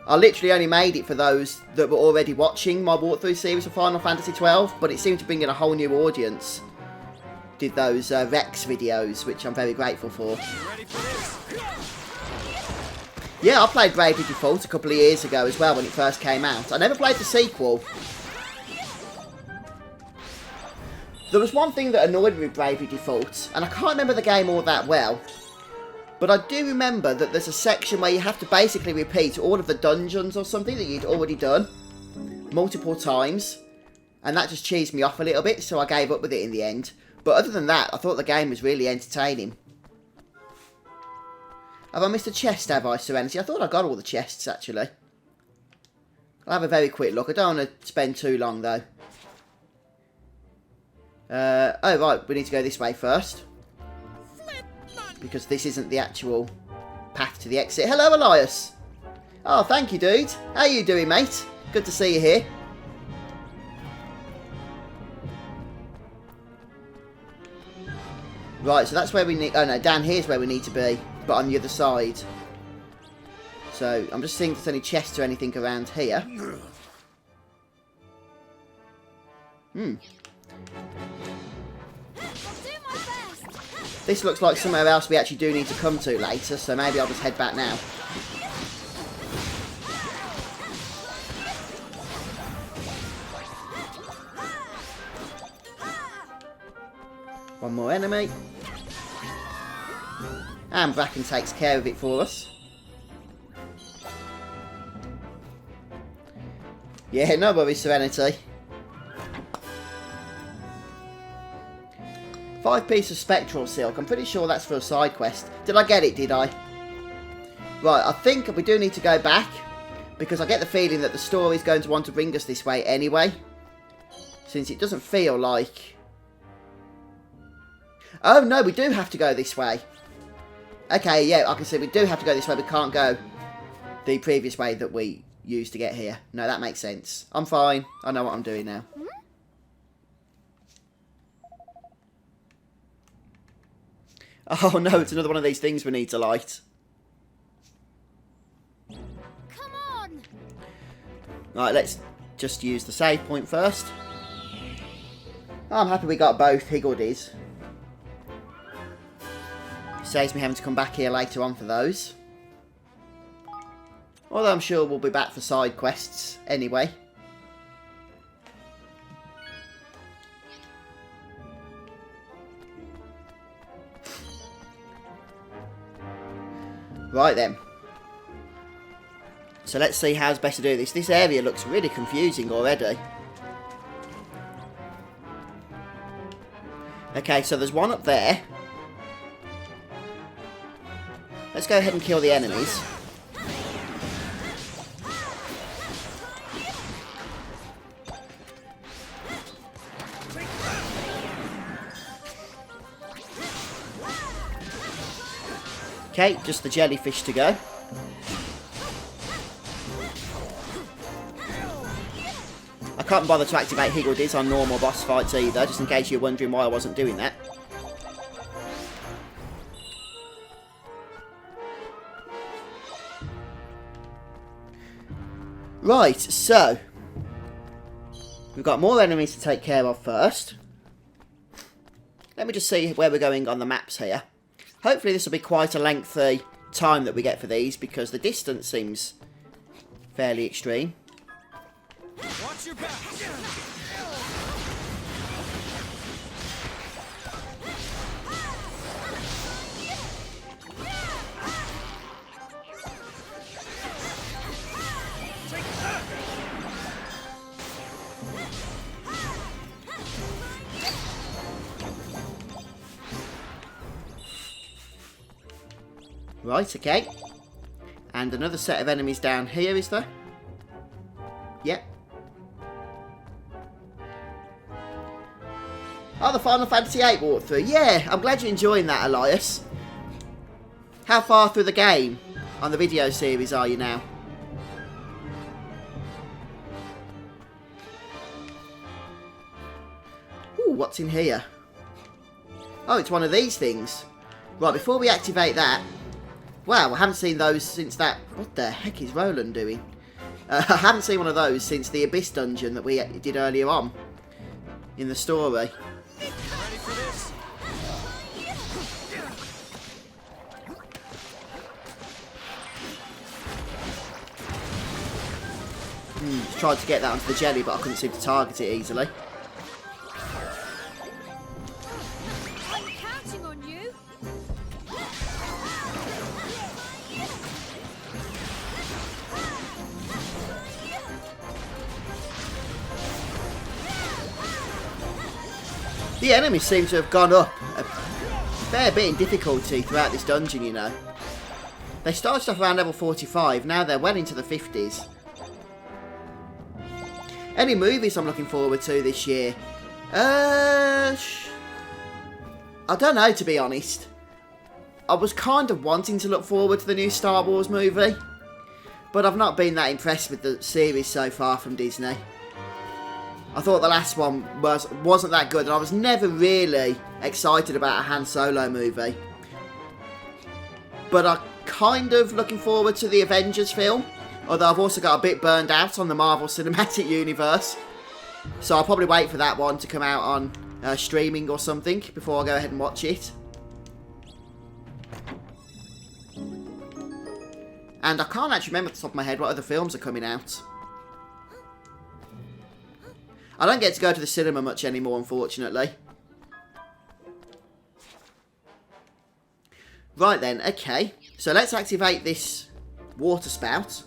I literally only made it for those that were already watching my walkthrough series for Final Fantasy XII, but it seemed to bring in a whole new audience. Did those Rex videos, which I'm very grateful for. Yeah, I played Bravely Default a couple of years ago as well when it first came out. I never played the sequel. There was one thing that annoyed me with Bravely Default, and I can't remember the game all that well. But I do remember that there's a section where you have to basically repeat all of the dungeons or something that you'd already done multiple times. And that just cheesed me off a little bit, so I gave up with it in the end. But other than that, I thought the game was really entertaining. Have I missed a chest, have I, Serenity? I thought I got all the chests, actually. I'll have a very quick look. I don't want to spend too long, though. Oh, right, we need to go this way first. Because this isn't the actual path to the exit. Hello, Elias. Oh, thank you, dude. How you doing, mate? Good to see you here. Right, so that's where we need... Oh, no, down here's where we need to be. But on the other side. So, I'm just seeing if there's any chests or anything around here. Hmm. This looks like somewhere else we actually do need to come to later, so maybe I'll just head back now. One more enemy. And Bracken takes care of it for us. Yeah, no worries, Serenity. 5 pieces of spectral silk. I'm pretty sure that's for a side quest. Did I get it, did I? Right, I think we do need to go back. Because I get the feeling that the story's going to want to bring us this way anyway. Since it doesn't feel like... Oh, no, we do have to go this way. Okay, yeah, I can see we do have to go this way. We can't go the previous way that we used to get here. No, that makes sense. I'm fine. I know what I'm doing now. Oh no, it's another one of these things we need to light. Come on. Right, let's just use the save point first. I'm happy we got both higgledies. Saves me having to come back here later on for those. Although I'm sure we'll be back for side quests anyway. Right then. So let's see how's best to do this. This area looks really confusing already. Okay, so there's one up there. Let's go ahead and kill the enemies. Okay, just the jellyfish to go. I can't bother to activate higgledies on normal boss fights either, just in case you're wondering why I wasn't doing that. Right, so we've got more enemies to take care of first. Let me just see where we're going on the maps here. Hopefully this will be quite a lengthy time that we get for these, because the distance seems fairly extreme. Watch your back. Right, okay. And another set of enemies down here, is there? Yep. Oh, the Final Fantasy VIII walkthrough. Yeah, I'm glad you're enjoying that, Elias. How far through the game on the video series are you now? Ooh, what's in here? Oh, it's one of these things. Right, before we activate that... Wow, I haven't seen those since that... What the heck is Roland doing? I haven't seen one of those since the Abyss dungeon that we did earlier on in the story. Ready for this? Just tried to get that onto the jelly, but I couldn't seem to target it easily. I'm counting on you. The enemies seem to have gone up a fair bit in difficulty throughout this dungeon, you know. They started off around level 45, now they're well into the 50s. Any movies I'm looking forward to this year? I don't know, to be honest. I was kind of wanting to look forward to the new Star Wars movie, but I've not been that impressed with the series so far from Disney. I thought the last one wasn't that good, and I was never really excited about a Han Solo movie. But I'm kind of looking forward to the Avengers film, although I've also got a bit burned out on the Marvel Cinematic Universe. So I'll probably wait for that one to come out on streaming or something before I go ahead and watch it. And I can't actually remember off the top of my head what other films are coming out. I don't get to go to the cinema much anymore, unfortunately. Right then, okay. So let's activate this water spout.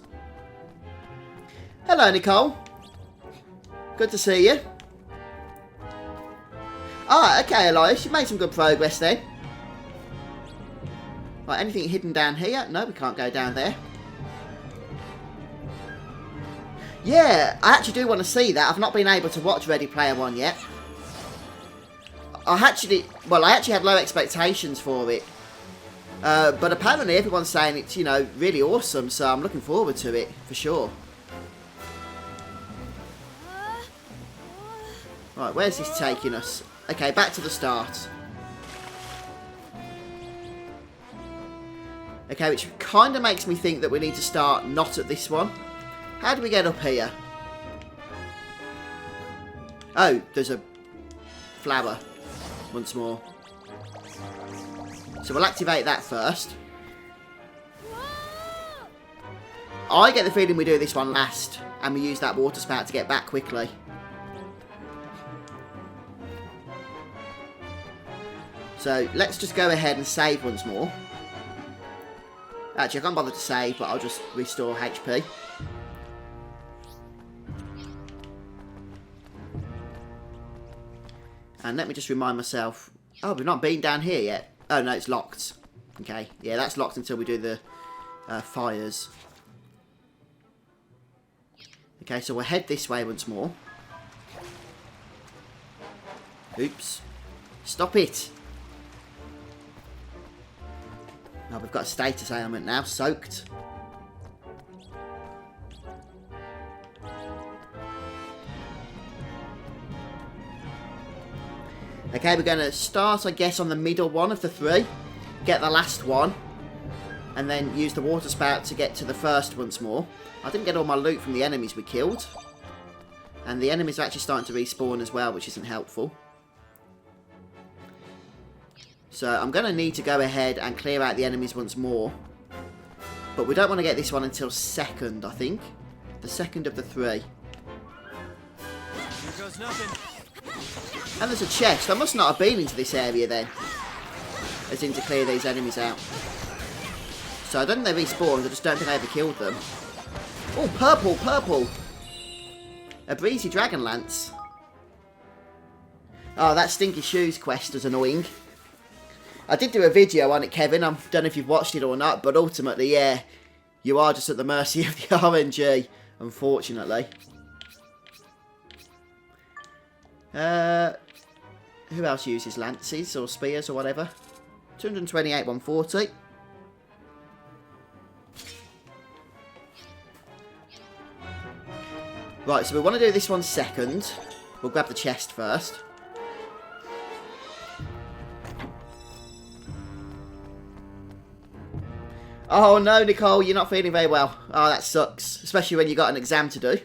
Hello, Nicole. Good to see you. Ah, okay, Elias. You've made some good progress then. Right, anything hidden down here? No, we can't go down there. Yeah, I actually do want to see that. I've not been able to watch Ready Player One yet. I actually had low expectations for it. But apparently everyone's saying it's, you know, really awesome, so I'm looking forward to it, for sure. Right, where's this taking us? Okay, back to the start. Okay, which kind of makes me think that we need to start not at this one. How do we get up here? Oh, there's a flower once more. So we'll activate that first. I get the feeling we do this one last, and we use that water spout to get back quickly. So let's just go ahead and save once more. Actually, I can't bother to save, but I'll just restore HP. And let me just remind myself... Oh, we've not been down here yet. Oh, no, it's locked. Okay, yeah, that's locked until we do the fires. Okay, so we'll head this way once more. Oops. Stop it! Oh, we've got a status ailment now, soaked. Okay, we're going to start, I guess, on the middle one of the three. Get the last one. And then use the water spout to get to the first once more. I didn't get all my loot from the enemies we killed. And the enemies are actually starting to respawn as well, which isn't helpful. So I'm going to need to go ahead and clear out the enemies once more. But we don't want to get this one until second, I think. The second of the three. Here goes nothing. And there's a chest. I must not have been into this area then. As in to clear these enemies out. So I don't think they respawned, I just don't think I ever killed them. Oh, purple, purple! A breezy dragon lance. Oh, that stinky shoes quest was annoying. I did do a video on it, Kevin. I don't know if you've watched it or not, but ultimately, yeah, you are just at the mercy of the RNG, unfortunately. Who else uses lances or spears or whatever? 228, 140. Right, so we want to do this one second. We'll grab the chest first. Oh no, Nicole, you're not feeling very well. Oh, that sucks. Especially when you've got an exam to do.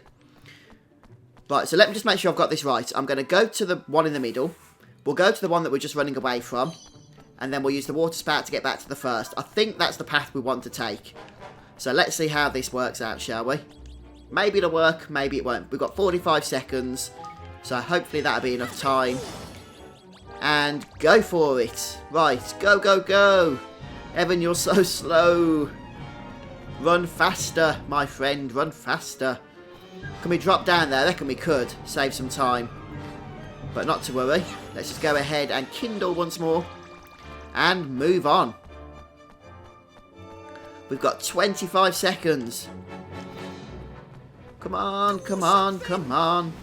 Right, so let me just make sure I've got this right. I'm going to go to the one in the middle. We'll go to the one that we're just running away from. And then we'll use the water spout to get back to the first. I think that's the path we want to take. So let's see how this works out, shall we? Maybe it'll work, maybe it won't. We've got 45 seconds. So hopefully that'll be enough time. And go for it. Right, go, go, go. Evan, you're so slow. Run faster, my friend. Run faster. Can we drop down there? I reckon we could. Save some time. But not to worry. Let's just go ahead and kindle once more. And move on. We've got 25 seconds. Come on, come on, come on.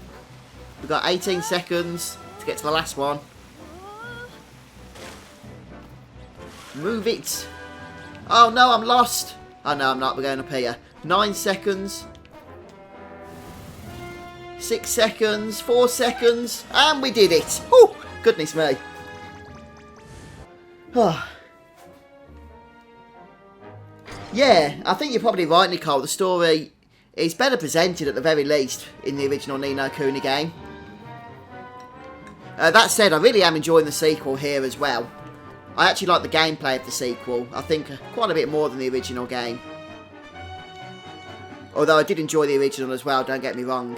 We've got 18 seconds to get to the last one. Move it. Oh no, I'm lost. Oh no, I'm not. We're going up here. 9 seconds. 6 seconds. 4 seconds. And we did it. Oh, goodness me. Yeah, I think you're probably right, Nicole. The story is better presented at the very least in the original Ni no Kuni game. That said, I really am enjoying the sequel here as well. I actually like the gameplay of the sequel. I think quite a bit more than the original game. Although I did enjoy the original as well, don't get me wrong.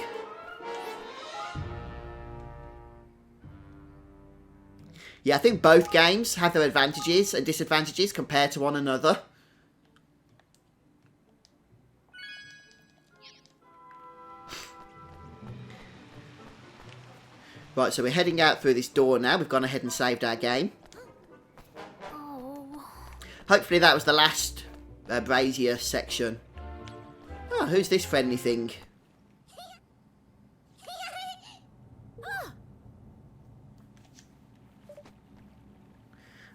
Yeah, I think both games have their advantages and disadvantages compared to one another. Right, so we're heading out through this door now. We've gone ahead and saved our game. Hopefully that was the last brazier section. Oh, who's this friendly thing?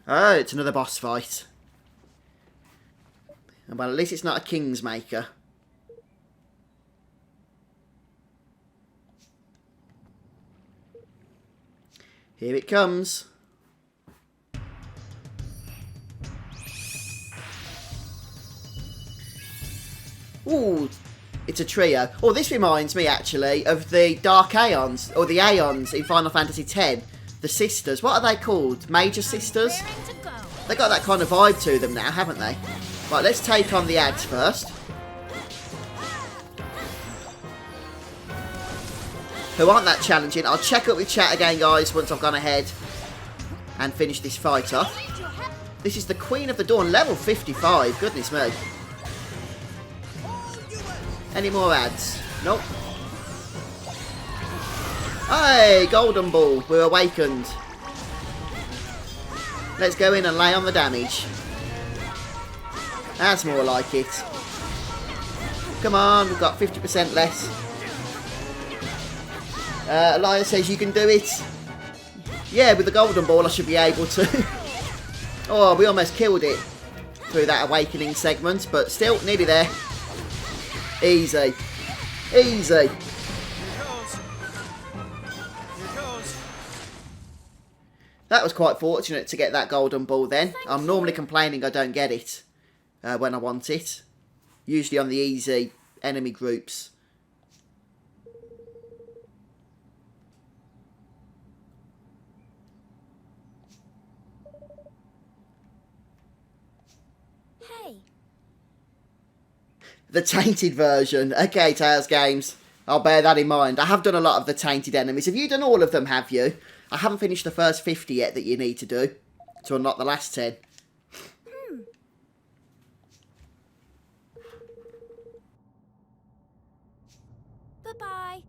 Oh, it's another boss fight. Well, at least it's not a Kingsmaker. Here it comes. Ooh, It's a trio. Oh, this reminds me, actually, of the Dark Aeons, or the Aeons in Final Fantasy X. The sisters. What are they called? Major Sisters? Raring to go. They got that kind of vibe to them now, haven't they? Right, let's take on the ads first. Who aren't that challenging. I'll check up with chat again, guys, once I've gone ahead and finished this fight off. This is the Queen of the Dawn, level 55. Goodness me. Any more ads? Nope. Hey, Golden Ball. We're awakened. Let's go in and lay on the damage. That's more like it. Come on, we've got 50% less. Elias says you can do it. Yeah, with the Golden Ball I should be able to. Oh, we almost killed it through that awakening segment, but still, nearly there. Easy. Easy. Here goes. Here goes. That was quite fortunate to get that Golden Ball then. I'm normally complaining I don't get it when I want it. Usually on the easy enemy groups. Hey. The tainted version. Okay, Tails Games. I'll bear that in mind. I have done a lot of the tainted enemies. Have you done all of them, have you? I haven't finished the first 50 yet that you need to do to unlock the last 10. Bye-bye.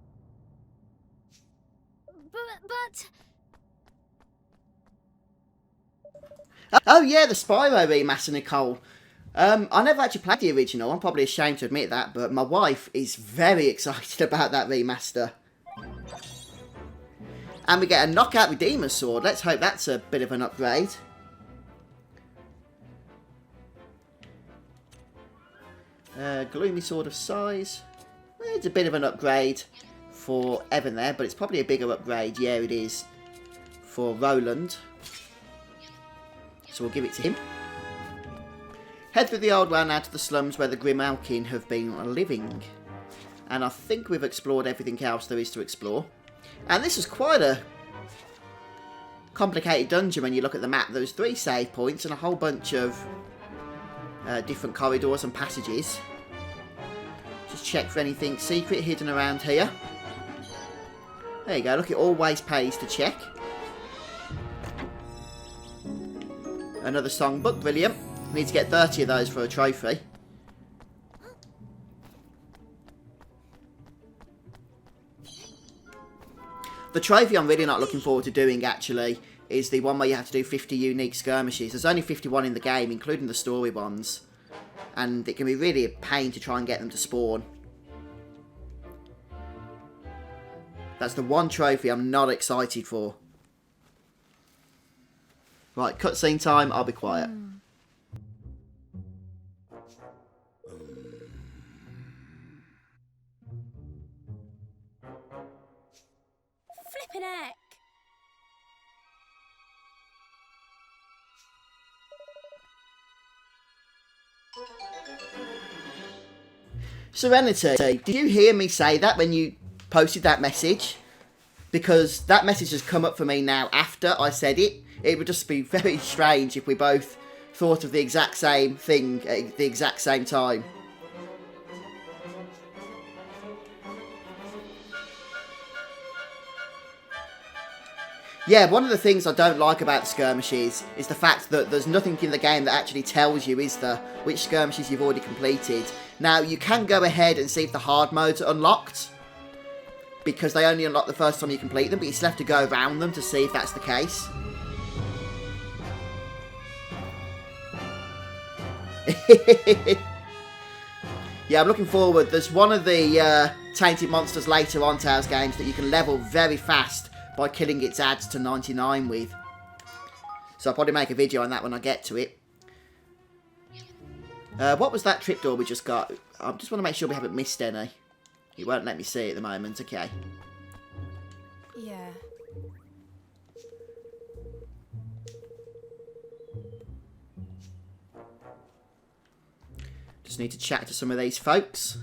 But... Oh yeah, the Spyro remaster, Nicole. I never actually played the original. I'm probably ashamed to admit that, but my wife is very excited about that remaster. And we get a knockout Redeemer Sword. Let's hope that's a bit of an upgrade. Gloomy Sword of Size. It's a bit of an upgrade for Evan there, but it's probably a bigger upgrade. Yeah, it is. For Roland. So we'll give it to him. Head through the old round now to the slums where the Grimalkin have been living. And I think we've explored everything else there is to explore. And this is quite a complicated dungeon when you look at the map. There's 3 save points and a whole bunch of different corridors and passages. Just check for anything secret hidden around here. There you go, look, it always pays to check. Another songbook, brilliant. Need to get 30 of those for a trophy. The trophy I'm really not looking forward to doing, actually, is the one where you have to do 50 unique skirmishes. There's only 51 in the game, including the story ones. And it can be really a pain to try and get them to spawn. That's the one trophy I'm not excited for. Right, cutscene time, I'll be quiet. Flippin' heck. Serenity, did you hear me say that when you posted that message? Because that message has come up for me now after I said it. It would just be very strange if we both thought of the exact same thing at the exact same time. Yeah, one of the things I don't like about the skirmishes is the fact that there's nothing in the game that actually tells you, is there, which skirmishes you've already completed. Now, you can go ahead and see if the hard modes are unlocked, because they only unlock the first time you complete them, but you still have to go around them to see if that's the case. Yeah, I'm looking forward. There's one of the tainted monsters later on Tails games that you can level very fast by killing its ads to 99 with. So I'll probably make a video on that when I get to it. What was that tripdoor we just got? I just want to make sure we haven't missed any. It won't let me see it at the moment. Okay. Yeah. Just need to chat to some of these folks.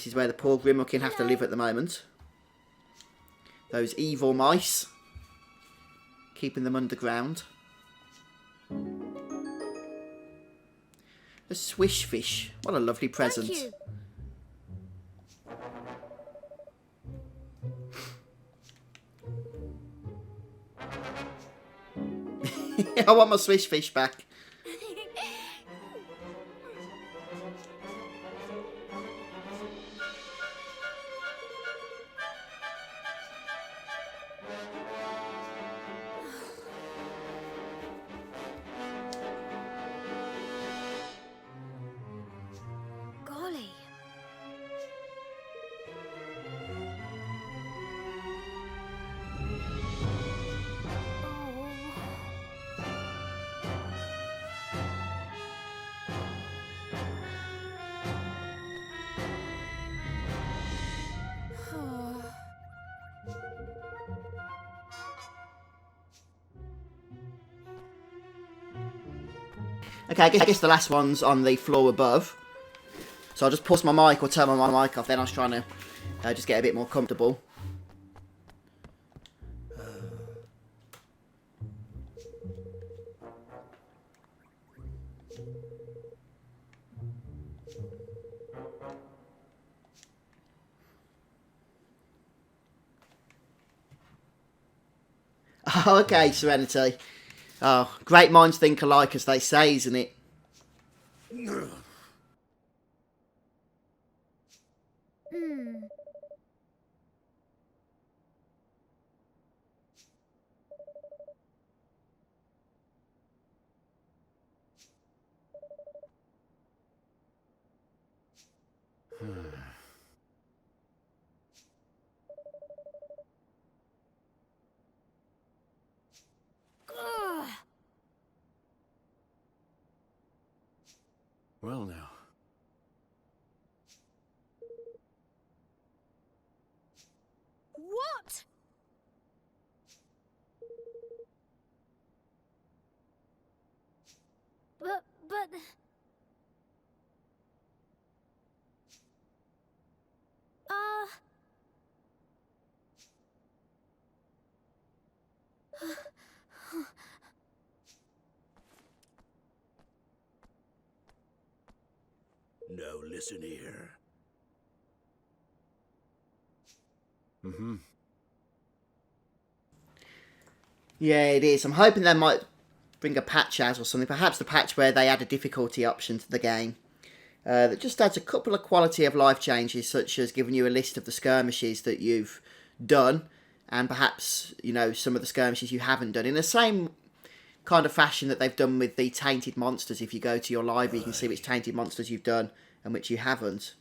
This is where the poor Grimalkin have to live at the moment. Those evil mice. Keeping them underground. A swish fish. What a lovely present. Thank you. I want my swish fish back. Golly. Okay, I guess the last one's on the floor above. So I'll just pause my mic or turn my mic off. Then I was trying to just get a bit more comfortable. Oh, okay, Serenity. Oh, great minds think alike, as they say, isn't it? Hmm. Ugh. Well now. What? But... Now listen here. Mm-hmm. Yeah, it is. I'm hoping they might bring a patch out or something. Perhaps the patch where they add a difficulty option to the game. That just adds a couple of quality of life changes, such as giving you a list of the skirmishes that you've done. And perhaps, you know, some of the skirmishes you haven't done. In the same kind of fashion that they've done with the tainted monsters. If you go to your library, you can see which tainted monsters you've done and which you haven't.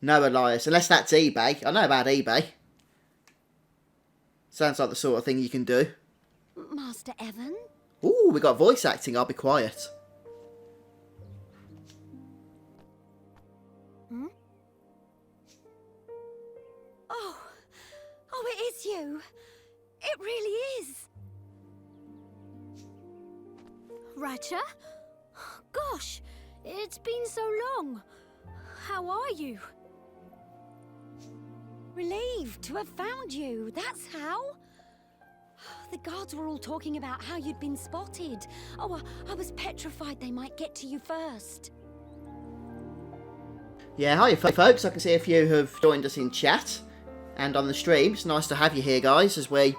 No, Elias, unless that's eBay. I know about eBay. Sounds like the sort of thing you can do. Master Evan? Ooh, we got voice acting. I'll be quiet. Hmm? Oh, it is you. It really is. Ratcha? Gosh, it's been so long. How are you? Relieved to have found you, that's how. The guards were all talking about how you'd been spotted. Oh, I was petrified they might get to you first. Yeah, hi folks. I can see a few have joined us in chat and on the stream. It's nice to have you here, guys, as we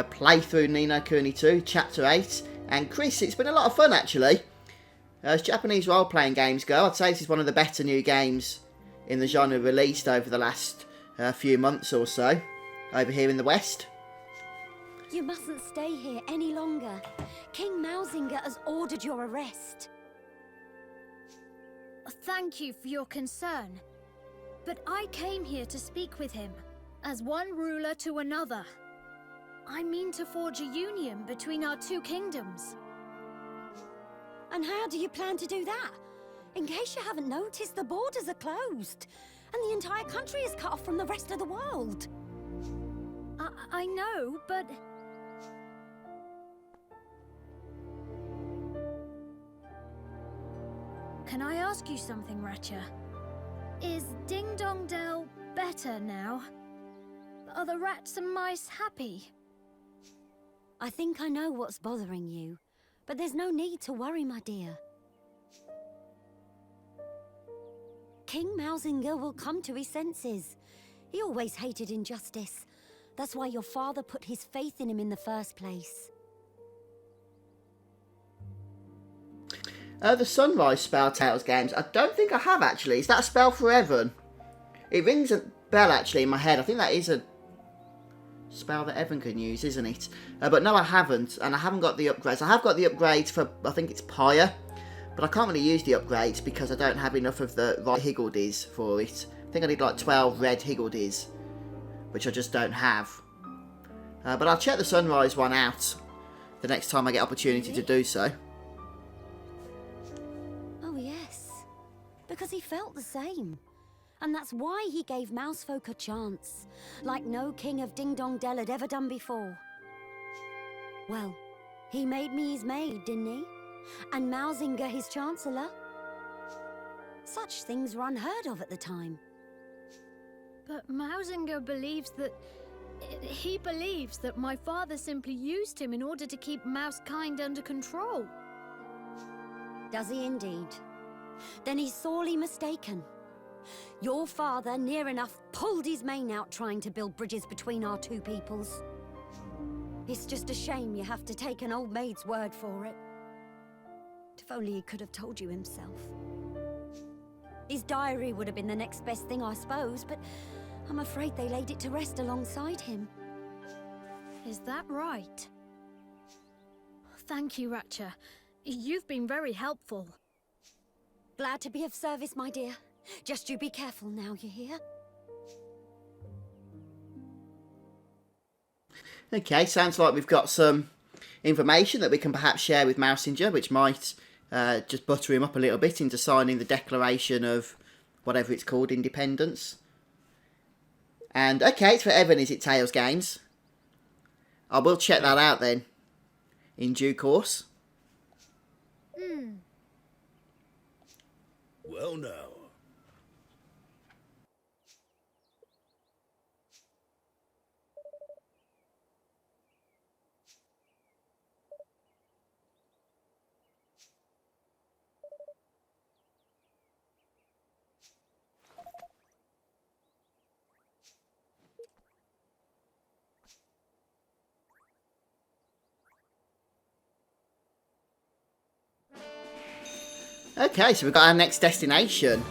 play through No Kuni II, Chapter 8. And Chris, it's been a lot of fun, actually. As Japanese role-playing games go, I'd say this is one of the better new games in the genre released over the last few months or so, over here in the West. You mustn't stay here any longer. King Mausinger has ordered your arrest. Thank you for your concern. But I came here to speak with him, as one ruler to another. I mean to forge a union between our two kingdoms. And how do you plan to do that? In case you haven't noticed, the borders are closed, and the entire country is cut off from the rest of the world. I know, but... can I ask you something, Ratcha? Is Ding Dong Dell better now? Are the rats and mice happy? I think I know what's bothering you, but there's no need to worry, my dear. King Mausinger will come to his senses. He always hated injustice. That's why your father put his faith in him in the first place. The Sunrise spell, Tales Games. I don't think I have, actually. Is that a spell for Evan? It rings a bell, actually, in my head. I think that is a spell that Evan can use, isn't it? But no, I haven't. And I haven't got the upgrades. I have got the upgrades for, I think it's Pyre. But I can't really use the upgrades because I don't have enough of the right Higgledies for it. I think I need like 12 red Higgledies, which I just don't have. But I'll check the Sunrise one out the next time I get opportunity to do so. Oh yes, because he felt the same. And that's why he gave Mousefolk a chance, like no king of Ding Dong Dell had ever done before. Well, he made me his maid, didn't he? And Mausinger his chancellor. Such things were unheard of at the time. But Mausinger believes that... He believes that my father simply used him in order to keep Mousekind under control. Does he indeed? Then he's sorely mistaken. Your father, near enough, pulled his mane out trying to build bridges between our two peoples. It's just a shame you have to take an old maid's word for it. If only he could have told you himself. His diary would have been the next best thing, I suppose, but I'm afraid they laid it to rest alongside him. Is that right? Thank you, Ratcha. You've been very helpful. Glad to be of service, my dear. Just you be careful now, you hear? Okay, sounds like we've got some information that we can perhaps share with Mausinger, which might just butter him up a little bit into signing the Declaration of whatever it's called, Independence. And okay, it's for Evan, is it, Tales Games? I will check that out then, in due course. Well, now. Okay, so we've got our next destination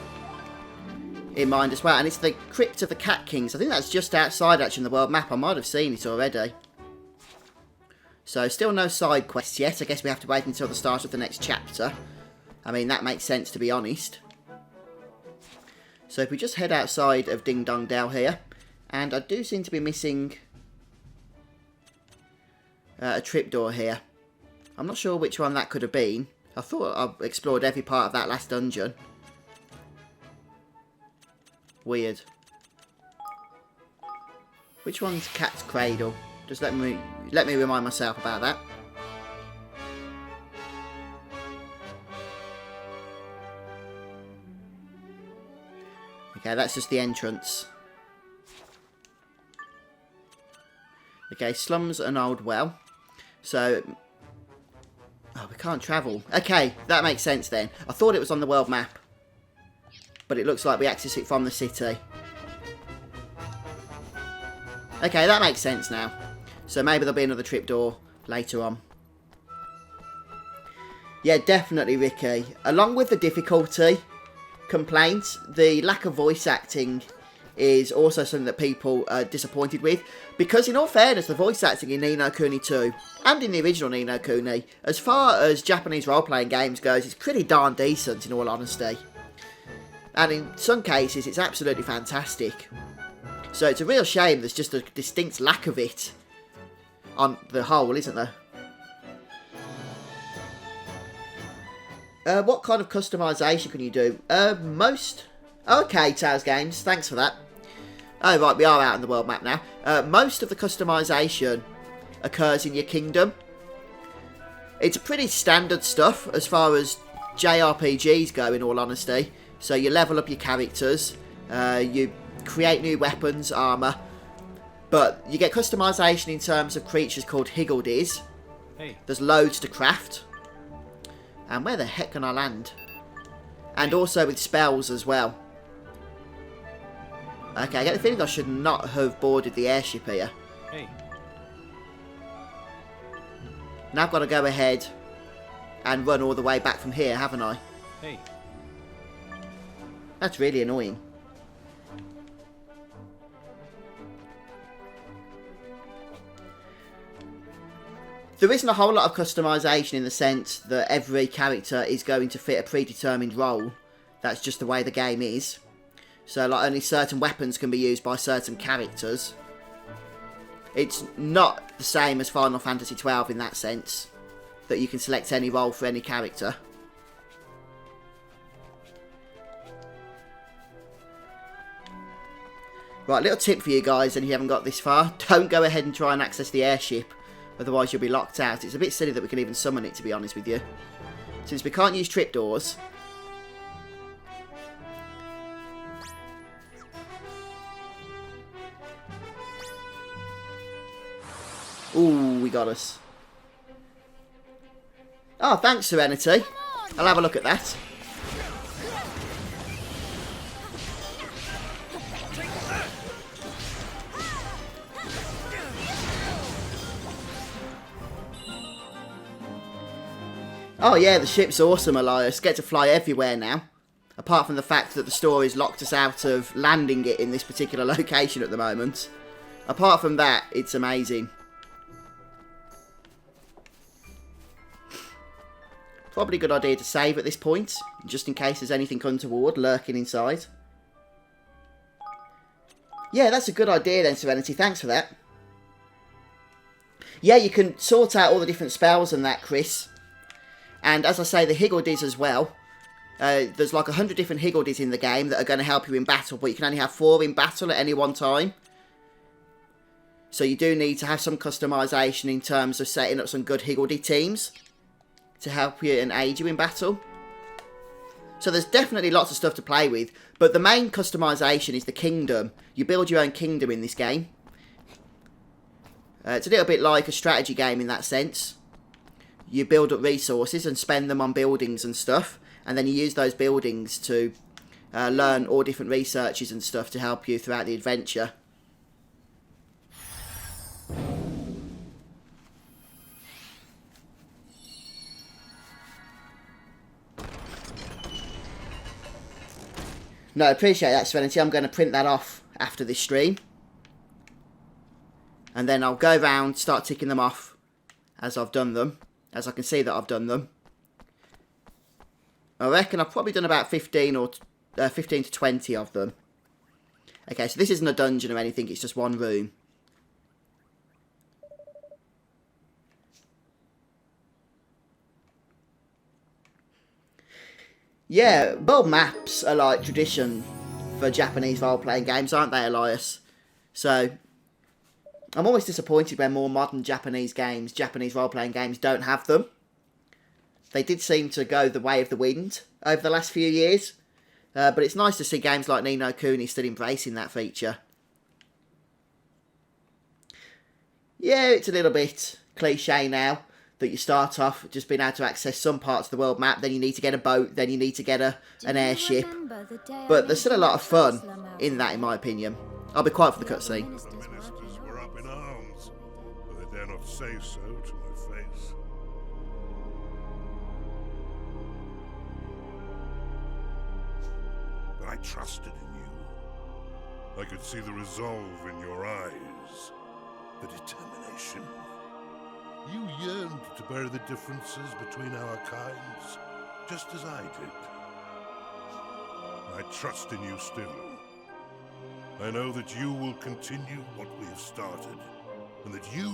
in mind as well, and it's the Crypt of the Cat Kings. I think that's just outside, actually, in the world map. I might have seen it already. So, still no side quests yet. I guess we have to wait until the start of the next chapter. I mean, that makes sense, to be honest. So, if we just head outside of Ding Dong Dell here, and I do seem to be missing a tripdoor here. I'm not sure which one that could have been. I thought I explored every part of that last dungeon. Weird. Which one's Cat's Cradle? Just let me remind myself about that. Okay, that's just the entrance. Okay, slums and old well. So... oh, we can't travel. Okay, that makes sense then. I thought it was on the world map. But it looks like we access it from the city. Okay, that makes sense now. So maybe there'll be another tripdoor later on. Yeah, definitely, Ricky. Along with the difficulty complaints, the lack of voice acting is also something that people are disappointed with. Because in all fairness, the voice acting in No Kuni II and in the original No Kuni, as far as Japanese role-playing games goes, it's pretty darn decent in all honesty. And in some cases, it's absolutely fantastic. So it's a real shame there's just a distinct lack of it on the whole, isn't there? What kind of customization can you do? Most... okay, Tales Games, thanks for that. Oh, right, we are out on the world map now. Most of the customization occurs in your kingdom. It's pretty standard stuff as far as JRPGs go, in all honesty. So you level up your characters, you create new weapons, armour, but you get customization in terms of creatures called higgledies. Hey. There's loads to craft. And where the heck can I land? And also with spells as well. Okay, I get the feeling I should not have boarded the airship here. Hey. Now I've got to go ahead and run all the way back from here, haven't I? Hey. That's really annoying. There isn't a whole lot of customization in the sense that every character is going to fit a predetermined role. That's just the way the game is. So like only certain weapons can be used by certain characters. It's not the same as Final Fantasy XII in that sense, that you can select any role for any character. Right, little tip for you guys, and if you haven't got this far, don't go ahead and try and access the airship, otherwise you'll be locked out. It's a bit silly that we can even summon it, to be honest with you. Since we can't use trapdoors. Ooh, we got us. Oh, thanks, Serenity. I'll have a look at that. Oh yeah, the ship's awesome, Elias. Get to fly everywhere now. Apart from the fact that the story's locked us out of landing it in this particular location at the moment. Apart from that, it's amazing. Probably a good idea to save at this point, just in case there's anything untoward lurking inside. Yeah, that's a good idea then, Serenity. Thanks for that. Yeah, you can sort out all the different spells and that, Chris. And as I say, the higgledies as well. There's like 100 different higgledies in the game that are going to help you in battle, but you can only have 4 in battle at any one time. So you do need to have some customization in terms of setting up some good higgledy teams to help you and aid you in battle. So there's definitely lots of stuff to play with, but the main customization is the kingdom. You build your own kingdom in this game. It's a little bit like a strategy game in that sense. You build up resources and spend them on buildings and stuff, and then you use those buildings to learn all different researches and stuff to help you throughout the adventure. No, I appreciate that, Serenity. I'm going to print that off after this stream. And then I'll go around, start ticking them off as I've done them. As I can see that I've done them. I reckon I've probably done about 15 to 20 of them. Okay, so this isn't a dungeon or anything, it's just one room. Yeah, world maps are like tradition for Japanese role-playing games, aren't they, Elias? So, I'm always disappointed when more modern Japanese games, Japanese role-playing games, don't have them. They did seem to go the way of the wind over the last few years. But it's nice to see games like No Kuni still embracing that feature. Yeah, it's a little bit cliche now that you start off just being able to access some parts of the world map, then you need to get a boat, then you need to get an airship. But there's still a lot of fun in that, in my opinion. I'll be quiet for the cutscene. The ministers were up in arms, but they dare not say so to my face. But I trusted in you. I could see the resolve in your eyes, the determination. You yearned to bury the differences between our kinds, just as I did. I trust in you still. I know that you will continue what we have started, and that you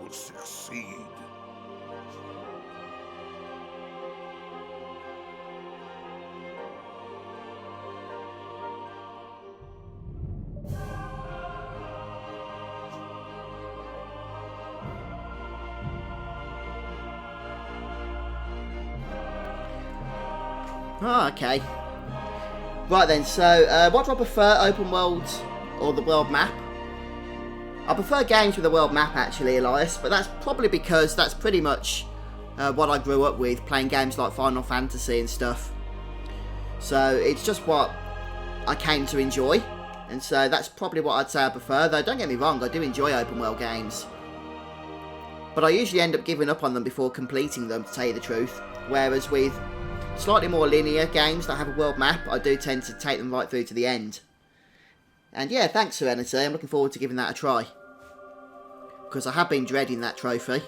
will succeed. Oh, okay. Right then, so what do I prefer, open world or the world map? I prefer games with a world map actually, Elias, but that's probably because that's pretty much what I grew up with, playing games like Final Fantasy and stuff. So it's just what I came to enjoy, and so that's probably what I'd say I prefer, though don't get me wrong, I do enjoy open world games. But I usually end up giving up on them before completing them, to tell you the truth, whereas with slightly more linear games that have a world map, I do tend to take them right through to the end. And yeah, thanks Serenity, I'm looking forward to giving that a try. Because I have been dreading that trophy.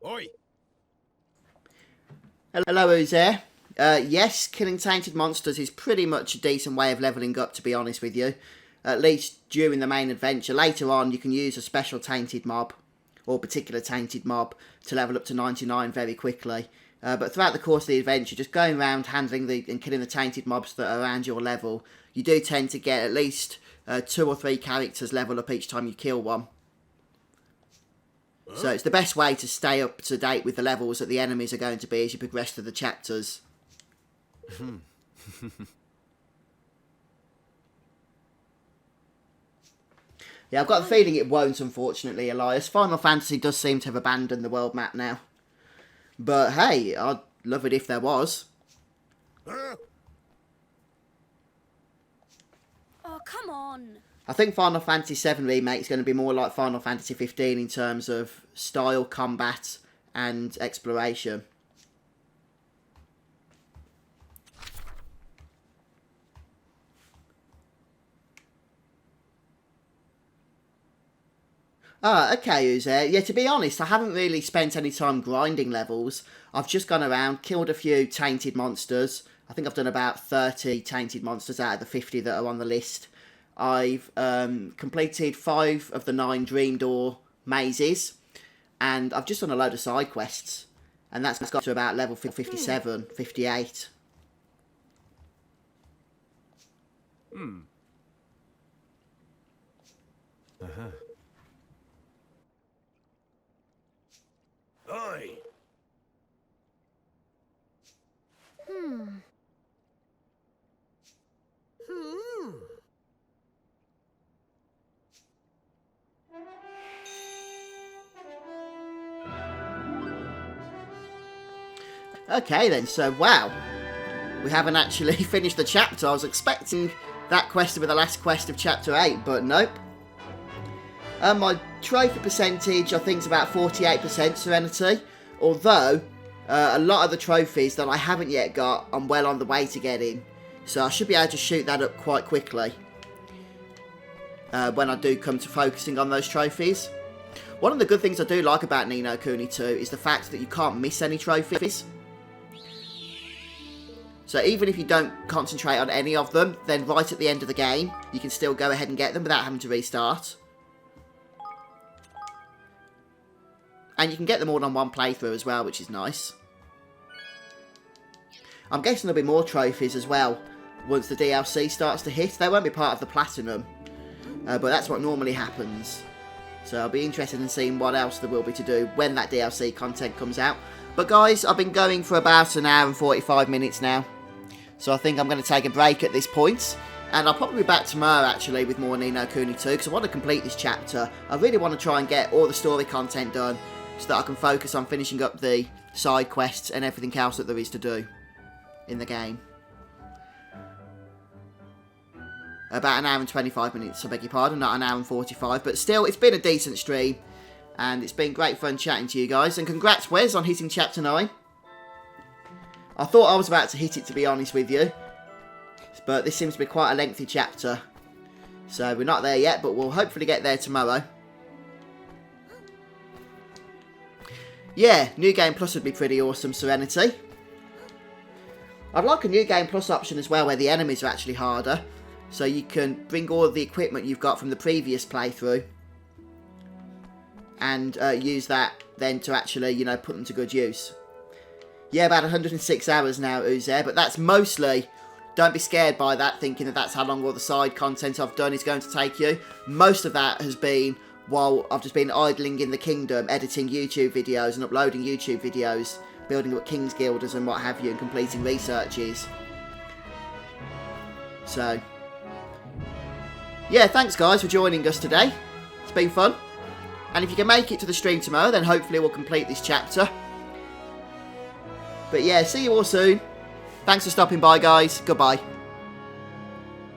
Oi! Hello, who's there? Yes, killing tainted monsters is pretty much a decent way of levelling up, to be honest with you. At least during the main adventure. Later on, you can use a special tainted mob, or particular tainted mob, to level up to 99 very quickly. But throughout the course of the adventure, just going around handling and killing the tainted mobs that are around your level, you do tend to get at least 2 or 3 characters level up each time you kill one. So it's the best way to stay up to date with the levels that the enemies are going to be as you progress through the chapters. Yeah, I've got the feeling it won't, unfortunately, Elias. Final Fantasy does seem to have abandoned the world map now. But hey, I'd love it if there was. Oh, come on. I think Final Fantasy VII Remake is going to be more like Final Fantasy 15 in terms of style, combat, and exploration. Ah, okay, Uzer. Yeah, to be honest, I haven't really spent any time grinding levels. I've just gone around, killed a few tainted monsters. I think I've done about 30 tainted monsters out of the 50 that are on the list. I've completed 5 of the 9 Dream Door mazes, and I've just done a load of side quests, and that's got to about level 57, 58. Aye. Okay then, so wow. We haven't actually finished the chapter. I was expecting that quest to be the last quest of chapter 8, but nope. My trophy percentage, I think, is about 48% Serenity. Although, a lot of the trophies that I haven't yet got, I'm well on the way to getting. So I should be able to shoot that up quite quickly. When I do come to focusing on those trophies. One of the good things I do like about No Kuni II is the fact that you can't miss any trophies. So even if you don't concentrate on any of them, then right at the end of the game, you can still go ahead and get them without having to restart. And you can get them all on one playthrough as well, which is nice. I'm guessing there'll be more trophies as well once the DLC starts to hit. They won't be part of the Platinum, but that's what normally happens. So I'll be interested in seeing what else there will be to do when that DLC content comes out. But guys, I've been going for about an hour and 45 minutes now. So I think I'm going to take a break at this point. And I'll probably be back tomorrow actually with more No Kuni II, because I want to complete this chapter. I really want to try and get all the story content done so that I can focus on finishing up the side quests and everything else that there is to do in the game. About an hour and 25 minutes, I beg your pardon, not an hour and 45. But still, it's been a decent stream. And it's been great fun chatting to you guys. And congrats, Wes, on hitting Chapter 9. I thought I was about to hit it, to be honest with you. But this seems to be quite a lengthy chapter. So we're not there yet, but we'll hopefully get there tomorrow. yeah, New Game Plus would be pretty awesome, Serenity. I'd like a New Game Plus option as well, where the enemies are actually harder. So you can bring all of the equipment you've got from the previous playthrough. And use that then to actually, you know, put them to good use. Yeah, about 106 hours now, Uzer, but that's mostly... Don't be scared by that, thinking that that's how long all the side content I've done is going to take you. Most of that has been while I've just been idling in the kingdom, editing YouTube videos and uploading YouTube videos, building up King's Guilders and what have you, and completing researches. So, yeah, thanks guys for joining us today. It's been fun. And if you can make it to the stream tomorrow, then hopefully we'll complete this chapter. But yeah, see you all soon. Thanks for stopping by, guys. Goodbye.